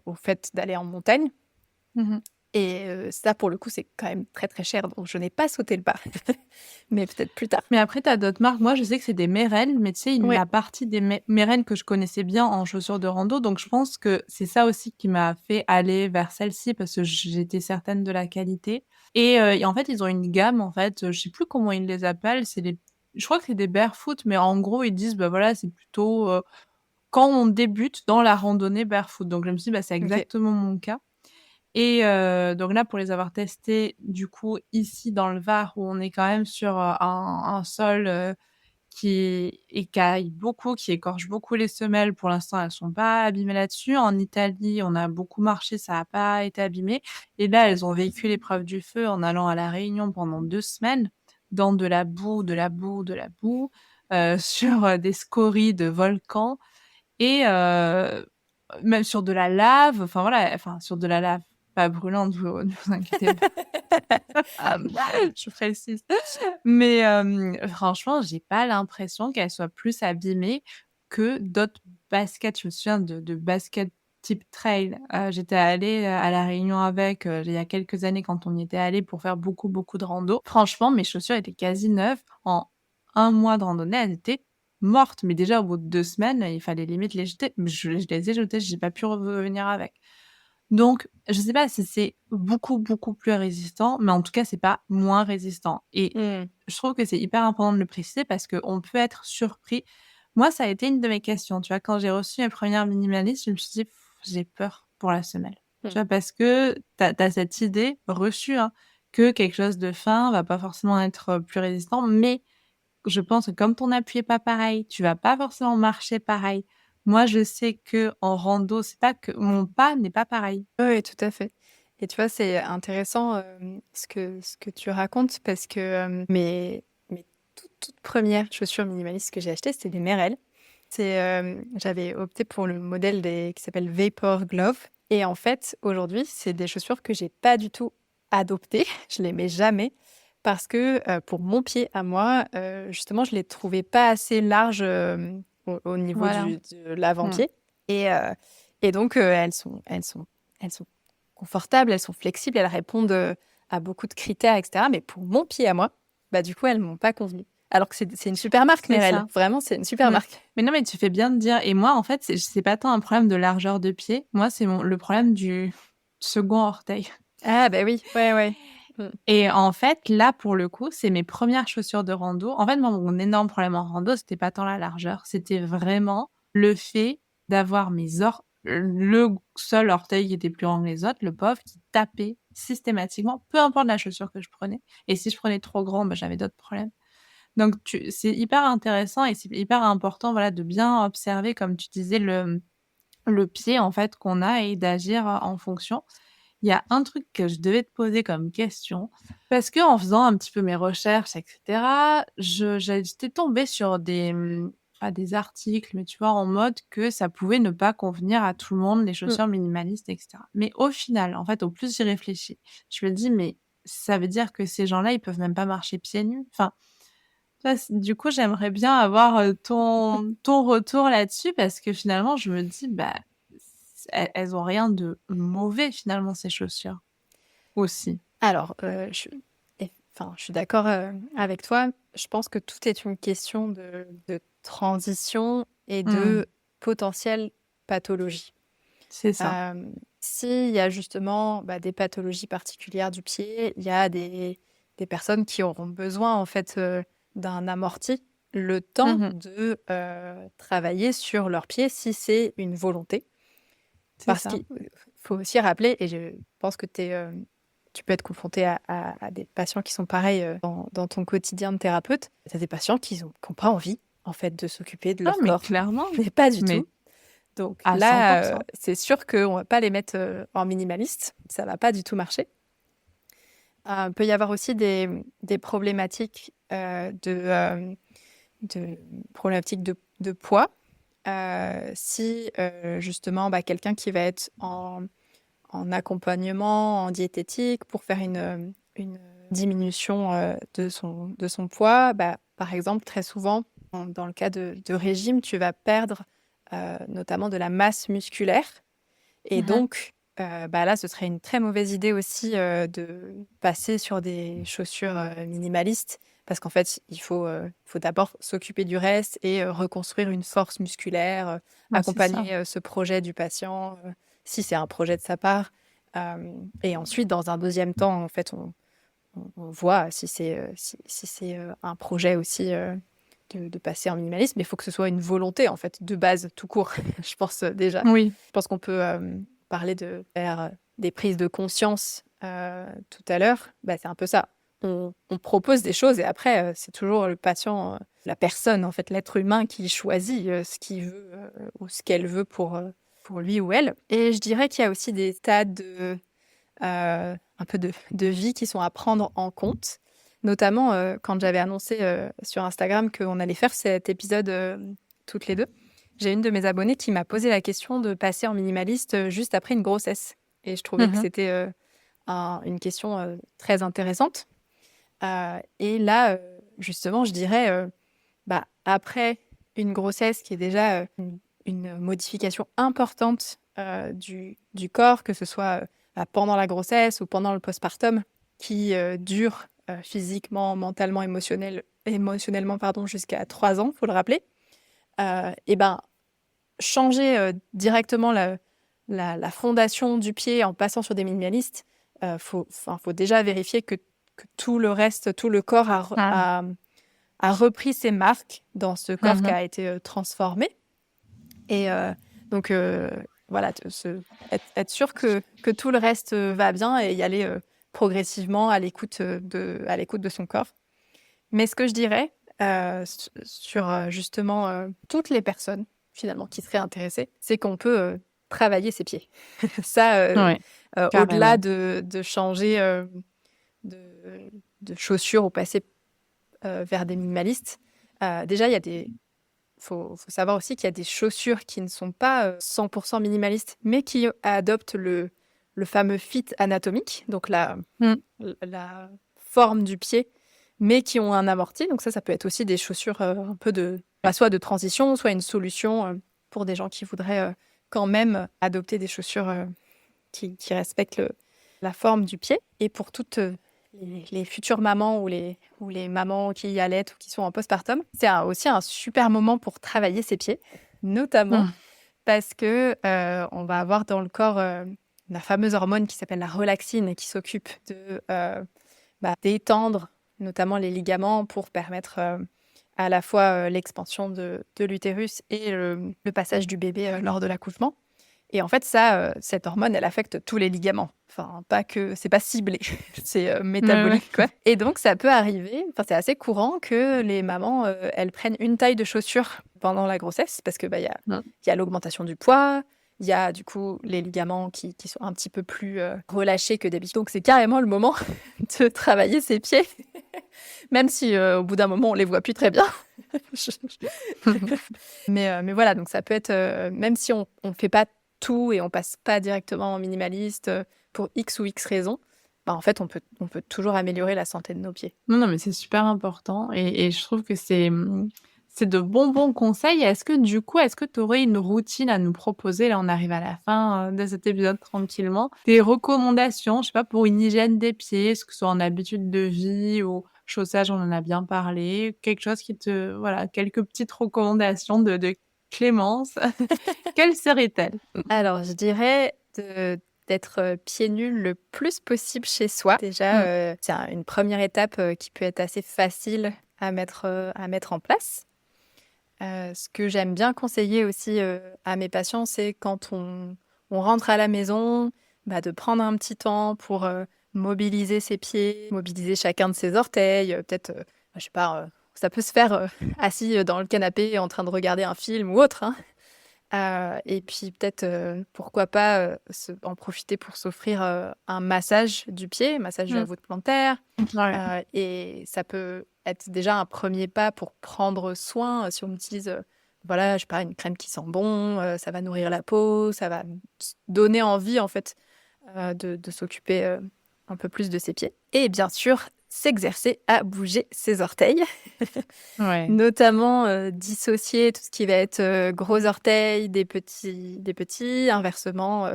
au fait d'aller en montagne. Mhm. Et ça, pour le coup, c'est quand même très très cher, donc je n'ai pas sauté le pas. Mais peut-être plus tard. Mais après, tu as d'autres marques. Moi, je sais que c'est des Merrell, mais tu sais, Ouais. la partie des Merrell que je connaissais bien en chaussures de rando. Donc, je pense que c'est ça aussi qui m'a fait aller vers celle-ci parce que j'étais certaine de la qualité. Et en fait, ils ont une gamme, en fait, je sais plus comment ils les appellent. Je crois que c'est des barefoot, mais en gros, ils disent, bah voilà, c'est plutôt quand on débute dans la randonnée barefoot. Donc, je me suis dit, bah, c'est Ok. exactement mon cas. Et donc là, pour les avoir testés, du coup, ici dans le Var, où on est quand même sur un sol qui écaille beaucoup, qui écorche beaucoup les semelles. Pour l'instant, elles sont pas abîmées là-dessus. En Italie, on a beaucoup marché, ça a pas été abîmé. Et là, elles ont vécu l'épreuve du feu en allant à La Réunion pendant 2 semaines dans de la boue, de la boue, de la boue, sur des scories de volcans et même sur de la lave. Enfin voilà, sur de la lave. Pas brûlante, ne vous inquiétez pas. Je précise. Mais franchement, j'ai pas l'impression qu'elles soient plus abîmées que d'autres baskets. Je me souviens de baskets type trail. J'étais allée à La Réunion avec, il y a quelques années quand on y était allés pour faire beaucoup, beaucoup de rando. Franchement, mes chaussures étaient quasi neuves. En 1 mois de randonnée, elles étaient mortes. Mais déjà, au bout de 2 semaines, il fallait limite les jeter. Je les ai jetées, j'ai pas pu revenir avec. Donc, je sais pas si c'est beaucoup, beaucoup plus résistant, mais en tout cas, c'est pas moins résistant. Et je trouve que c'est hyper important de le préciser parce qu'on peut être surpris. Moi, ça a été une de mes questions, tu vois? Quand j'ai reçu mes premières minimalistes, je me suis dit: «J'ai peur pour la semelle». Tu vois? Parce que tu as cette idée reçue, hein, que quelque chose de fin va pas forcément être plus résistant, mais je pense que comme ton appui est pas pareil, tu vas pas forcément marcher pareil. Moi, je sais qu'en rando, c'est pas que mon pas n'est pas pareil. Oui, tout à fait. Et tu vois, c'est intéressant ce que tu racontes parce que mes toutes premières chaussures minimalistes que j'ai achetées, c'était des Merrell. J'avais opté pour le modèle qui s'appelle Vapor Glove. Et en fait, aujourd'hui, c'est des chaussures que j'ai pas du tout adoptées. Je les mets jamais parce que pour mon pied à moi, justement, je les trouvais pas assez larges au niveau Voilà. de l'avant-pied. Et donc, elles sont confortables, elles sont flexibles, elles répondent à beaucoup de critères, etc. Mais pour mon pied à moi, bah, du coup, elles m'ont pas convenu. Alors que c'est une super marque, C'est Merrell. ça. Vraiment, c'est une super marque. Mais non, mais tu fais bien de dire. Et moi, en fait, c'est pas tant un problème de largeur de pied. Moi, c'est le problème du second orteil. Ah, bah oui, ouais. Et en fait, là, pour le coup, c'est mes premières chaussures de rando. En fait, moi, mon énorme problème en rando, c'était pas tant la largeur, c'était vraiment le fait d'avoir le seul orteil qui était plus grand que les autres, le pauvre, qui tapait systématiquement, peu importe la chaussure que je prenais. Et si je prenais trop grand, bah, j'avais d'autres problèmes. Donc, c'est hyper intéressant et c'est hyper important, voilà, de bien observer, comme tu disais, le pied, en fait, qu'on a et d'agir en fonction. Il y a un truc que je devais te poser comme question, parce que en faisant un petit peu mes recherches, etc., j'étais tombée sur pas des articles, mais tu vois, en mode que ça pouvait ne pas convenir à tout le monde, les chaussures minimalistes, etc. Mais au final, en fait, au plus j'y réfléchis, je me dis, mais ça veut dire que ces gens-là, ils peuvent même pas marcher pieds nus. Enfin, tu vois, du coup, j'aimerais bien avoir ton retour là-dessus, parce que finalement, je me dis, bah, elles ont rien de mauvais finalement, ces chaussures aussi. Alors, je suis d'accord avec toi. Je pense que tout est une question de transition et de potentielle pathologie. C'est ça. S'il y a justement des pathologies particulières du pied, il y a des personnes qui auront besoin en fait d'un amorti, le temps de travailler sur leur pied si c'est une volonté. C'est Parce ça. qu'il faut aussi rappeler, et je pense que tu peux être confronté à des patients qui sont pareils dans ton quotidien de thérapeute. Tu as des patients qui n'ont pas envie en fait de s'occuper de Ah, leur mais corps. clairement, Mais pas du mais tout. Donc à là, 100%. c'est sûr qu'on va pas les mettre en minimaliste. Ça va pas du tout marcher. Il peut y avoir aussi des problématiques de problématiques de poids. Si justement quelqu'un qui va être en accompagnement, en diététique pour faire une diminution de son poids, par exemple, très souvent, dans le cas de régime, tu vas perdre notamment de la masse musculaire. Et donc, là, ce serait une très mauvaise idée aussi de passer sur des chaussures minimalistes parce qu'en fait, il faut d'abord s'occuper du reste et reconstruire une force musculaire, Bah, c'est ça. accompagner ce projet du patient, si c'est un projet de sa part. Et ensuite, dans un deuxième temps, en fait, on voit si c'est un projet aussi de passer en minimalisme, mais il faut que ce soit une volonté, en fait, de base, tout court, je pense déjà. Oui. Je pense qu'on peut parler de faire des prises de conscience tout à l'heure. C'est un peu ça. On propose des choses et après, c'est toujours le patient, la personne, en fait, l'être humain qui choisit ce qu'il veut ou ce qu'elle veut pour lui ou elle. Et je dirais qu'il y a aussi des stades un peu de vie qui sont à prendre en compte. Notamment quand j'avais annoncé sur Instagram qu'on allait faire cet épisode toutes les deux. J'ai une de mes abonnées qui m'a posé la question de passer en minimaliste juste après une grossesse. Et je trouvais que c'était une question très intéressante. Et là, justement, je dirais, après une grossesse qui est déjà une modification importante du corps, que ce soit pendant la grossesse ou pendant le postpartum, qui dure physiquement, mentalement, émotionnellement jusqu'à 3 ans, il faut le rappeler. Et changer directement la fondation du pied en passant sur des minimalistes, faut déjà vérifier que tout le reste, tout le corps a repris ses marques dans ce corps qui a été transformé. Et donc, voilà, être sûr que tout le reste va bien et y aller progressivement à l'écoute de son corps. Mais ce que je dirais sur justement toutes les personnes finalement qui seraient intéressées, c'est qu'on peut travailler ses pieds. Ça, Au-delà Carrément. de changer de, de chaussures ou passer vers des minimalistes, déjà, faut savoir aussi qu'il y a des chaussures qui ne sont pas 100% minimalistes, mais qui adoptent le fameux fit anatomique, donc Mm. la forme du pied, mais qui ont un amorti. Donc ça peut être aussi des chaussures un peu soit de transition, soit une solution pour des gens qui voudraient quand même adopter des chaussures qui respectent la forme du pied. Et pour toutes les futures mamans ou les mamans qui allaitent ou qui sont en postpartum, c'est aussi un super moment pour travailler ses pieds, notamment Mm. parce que on va avoir dans le corps la fameuse hormone qui s'appelle la relaxine et qui s'occupe de d'étendre notamment les ligaments pour permettre à la fois l'expansion de l'utérus et le passage du bébé lors de l'accouchement. Et en fait, cette hormone, elle affecte tous les ligaments. Enfin, c'est pas ciblé, c'est métabolique, quoi. Et donc, ça peut arriver, enfin, c'est assez courant que les mamans, elles prennent une taille de chaussure pendant la grossesse, parce que y a l'augmentation du poids, il y a du coup les ligaments qui sont un petit peu plus relâchés que d'habitude. Donc, c'est carrément le moment de travailler ses pieds, même si au bout d'un moment, on les voit plus très bien. Mais voilà, donc ça peut être, même si on fait pas tout et on passe pas directement en minimaliste pour X ou X raisons, en fait, on peut toujours améliorer la santé de nos pieds. Non, mais c'est super important et je trouve que c'est de bons conseils. Est-ce que tu aurais une routine à nous proposer? Là, on arrive à la fin, de cet épisode tranquillement. Des recommandations, je sais pas, pour une hygiène des pieds, ce que ce soit en habitude de vie ou chaussage, on en a bien parlé. Quelque chose voilà, quelques petites recommandations de Clémence. Quelles seraient-elles? Alors, je dirais d'être pieds nus le plus possible chez soi. Déjà, Mmh. c'est une première étape qui peut être assez facile à mettre en place. Ce que j'aime bien conseiller aussi à mes patients, c'est quand on rentre à la maison, de prendre un petit temps pour mobiliser ses pieds, mobiliser chacun de ses orteils. Peut-être, je sais pas, ça peut se faire assis dans le canapé en train de regarder un film ou autre, hein. Et puis peut-être, pourquoi pas en profiter pour s'offrir un massage du pied, massage de la Mmh. voûte plantaire. Ouais. Et ça peut être déjà un premier pas pour prendre soin. Si on utilise, voilà, je sais pas, une crème qui sent bon, ça va nourrir la peau, ça va donner envie en fait de s'occuper un peu plus de ses pieds. Et bien sûr, s'exercer à bouger ses orteils, Ouais. notamment dissocier tout ce qui va être gros orteils des petits, inversement.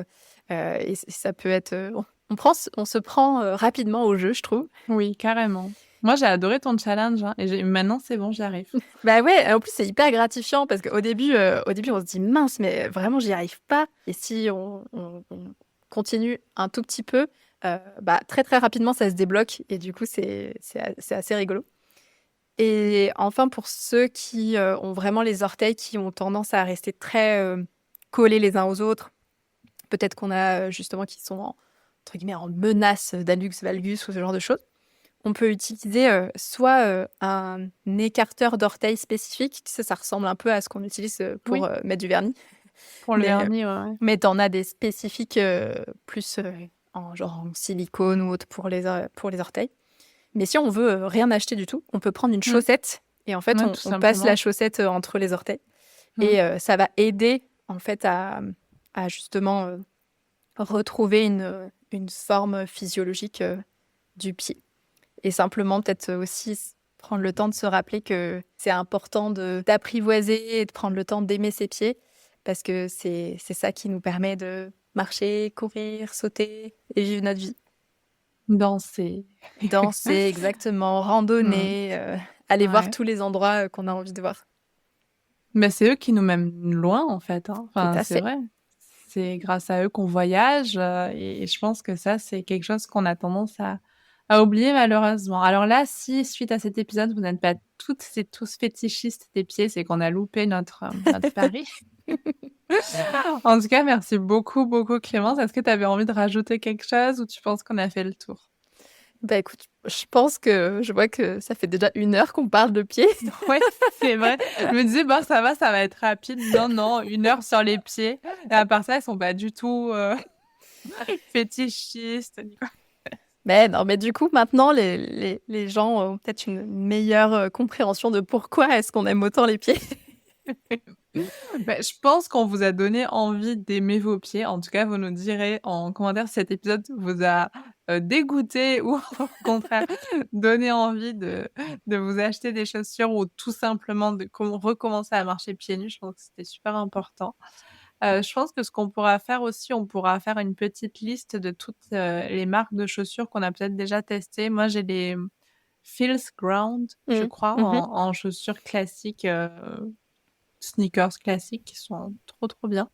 Et ça peut être... on se prend rapidement au jeu, je trouve. Oui, carrément. Moi, j'ai adoré ton challenge, hein, et maintenant, c'est bon, j'y arrive. Bah ouais, en plus c'est hyper gratifiant parce qu'au début, on se dit mince, mais vraiment j'y arrive pas. Et si on continue un tout petit peu, très très rapidement ça se débloque et du coup c'est assez rigolo. Et enfin pour ceux qui ont vraiment les orteils qui ont tendance à rester très collés les uns aux autres, peut-être qu'on a justement qui sont entre guillemets en menace d'hallux valgus ou ce genre de choses. On peut utiliser soit un écarteur d'orteils spécifique, ça ressemble un peu à ce qu'on utilise pour Oui, mettre du vernis, pour le mais, vernis, ouais. mais t'en as des spécifiques plus genre en silicone ou autre pour les orteils. Mais si on veut rien acheter du tout, on peut prendre une Mmh. chaussette et en fait Ouais, on tout passe la simplement. chaussette entre les orteils Mmh. et ça va aider en fait à justement retrouver une forme physiologique du pied. Et simplement, peut-être aussi prendre le temps de se rappeler que c'est important d'apprivoiser et de prendre le temps d'aimer ses pieds parce que c'est ça qui nous permet de marcher, courir, sauter et vivre notre vie. Danser. Danser, exactement, Mmh. randonner, aller voir Ouais. tous les endroits qu'on a envie de voir. Mais c'est eux qui nous mènent loin, en fait, hein. Tout Enfin, à c'est fait. vrai. C'est grâce à eux qu'on voyage, et je pense que ça, c'est quelque chose qu'on a tendance à oublier malheureusement. Alors là, si suite à cet épisode, vous n'êtes pas toutes et tous fétichistes des pieds, c'est qu'on a loupé notre pari. En tout cas, merci beaucoup, beaucoup Clémence. Est-ce que tu avais envie de rajouter quelque chose ou tu penses qu'on a fait le tour? Écoute, je pense que je vois que ça fait déjà 1 heure qu'on parle de pieds. Ouais, c'est vrai. Je me disais: «Bon, ça va être rapide». Non, non, 1 heure sur les pieds et à part ça, elles sont pas du tout, Fétichiste. Mais non, mais du coup, maintenant, les gens ont peut-être une meilleure compréhension de pourquoi est-ce qu'on aime autant les pieds. Bah, je pense qu'on vous a donné envie d'aimer vos pieds. En tout cas, vous nous direz en commentaire si cet épisode vous a, dégoûté ou au contraire donné envie de vous acheter des chaussures ou tout simplement de recommencer à marcher pieds nus. Je pense que c'était super important. Je pense que ce qu'on pourra faire aussi, on pourra faire une petite liste de toutes, les marques de chaussures qu'on a peut-être déjà testées. Moi, j'ai les, Feels Ground, je Mmh. crois, Mmh. en chaussures classiques, sneakers classiques qui sont trop, trop bien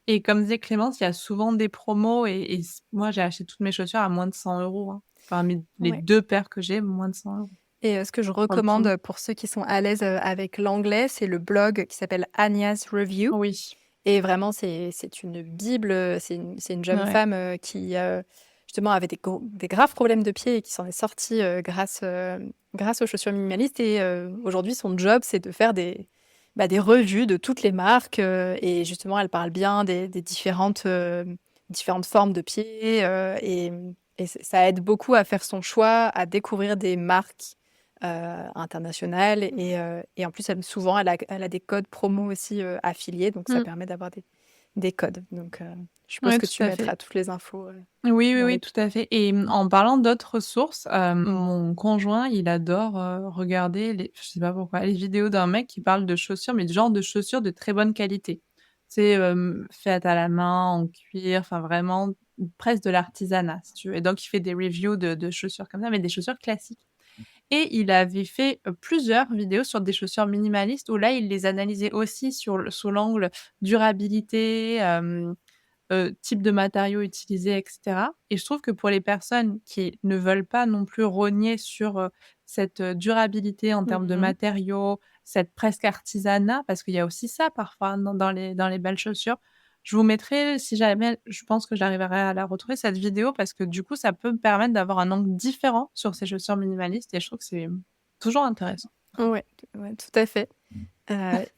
et comme disait Clémence, il y a souvent des promos et moi, j'ai acheté toutes mes chaussures à moins de 100 €, hein. Enfin les Ouais. 2 paires que j'ai, moins de 100 €. Et ce que je Pour le coup. recommande pour ceux qui sont à l'aise, avec l'anglais, c'est le blog qui s'appelle Anya's Review Oui, et vraiment c'est une bible, c'est une jeune ouais. femme, qui, justement avait des graves problèmes de pieds et qui s'en est sortie, grâce aux chaussures minimalistes et aujourd'hui son job, c'est de faire des revues de toutes les marques, et justement elle parle bien des différentes formes de pieds, et ça aide beaucoup à faire son choix, à découvrir des marques, internationales et en plus souvent elle a des codes promo aussi, affiliés donc ça Mmh. permet d'avoir des codes donc je suppose Ouais, que tout tu à fait. mettras toutes les infos, Oui, oui, dans oui, les tout à fait et en parlant d'autres sources, mon conjoint, il adore, regarder les je sais pas pourquoi, les vidéos d'un mec qui parle de chaussures, mais du genre de chaussures de très bonne qualité. C'est, faites à la main, en cuir, enfin vraiment presque de l'artisanat, si tu veux et donc il fait des reviews de chaussures comme ça, mais des chaussures classiques et il avait fait, plusieurs vidéos sur des chaussures minimalistes où là, il les analysait aussi sous l'angle durabilité, type de matériaux utilisés et cetera et je trouve que pour les personnes qui ne veulent pas non plus rogner sur, cette, durabilité en termes de mmh. matériaux, cette presque artisanat, parce qu'il y a aussi ça parfois hein, dans les belles chaussures. Je vous mettrai, si jamais je pense que j'arriverai à la retrouver cette vidéo parce que du coup, ça peut me permettre d'avoir un angle différent sur ces chaussures minimalistes et je trouve que c'est, toujours intéressant. Ouais, ouais, tout à fait.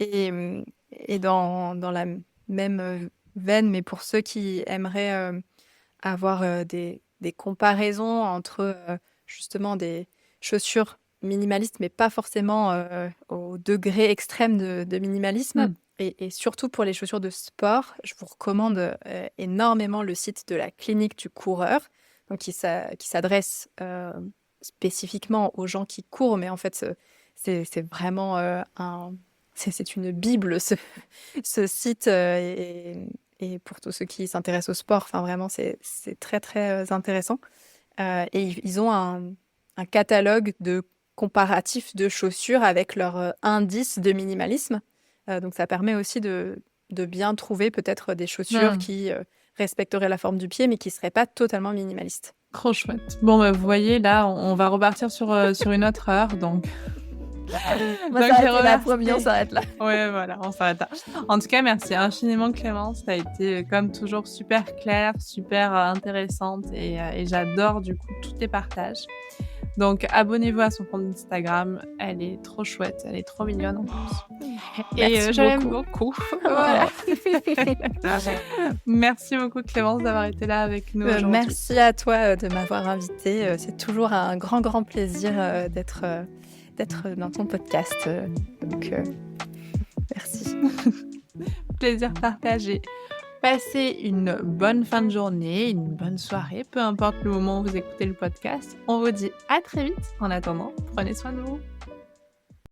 Et dans la même, veine, mais pour ceux qui aimeraient, avoir, des comparaisons entre, justement des chaussures minimalistes, mais pas forcément, au degré extrême de minimalisme Mmh. et surtout pour les chaussures de sport, je vous recommande, énormément le site de la Clinique du coureur, donc qui s'adresse, spécifiquement aux gens qui courent, mais en fait, c'est vraiment, c'est une bible ce site, et pour tous ceux qui s'intéressent au sport, enfin vraiment c'est très, très, intéressant. Et ils ont un catalogue de comparatifs de chaussures avec leur, indice de minimalisme. Donc ça permet aussi de bien trouver peut-être des chaussures Mmh. qui, respecteraient la forme du pied, mais qui seraient pas totalement minimalistes. Trop chouette. Bon, bah, vous voyez là, on va repartir sur une autre heure donc On va donc je s'arrêter là, promis, on remercie. s'arrête là. Ouais, voilà, on s'arrête là. En tout cas, merci infiniment Clémence, tu as été, comme toujours super claire, super, intéressante et j'adore du coup tous tes partages. Donc abonnez-vous à son compte Instagram, elle est trop chouette, elle est trop mignonne en plus et Merci je l'aime beaucoup. beaucoup. Voilà. Merci beaucoup Clémence d'avoir été là avec nous aujourd'hui. Merci à toi, de m'avoir invitée, c'est toujours un grand, grand plaisir, d'être dans ton podcast, donc merci. Plaisir partagé. Passez une bonne fin de journée, une bonne soirée, peu importe le moment où vous écoutez le podcast. On vous dit à très vite. En attendant, prenez soin de vous.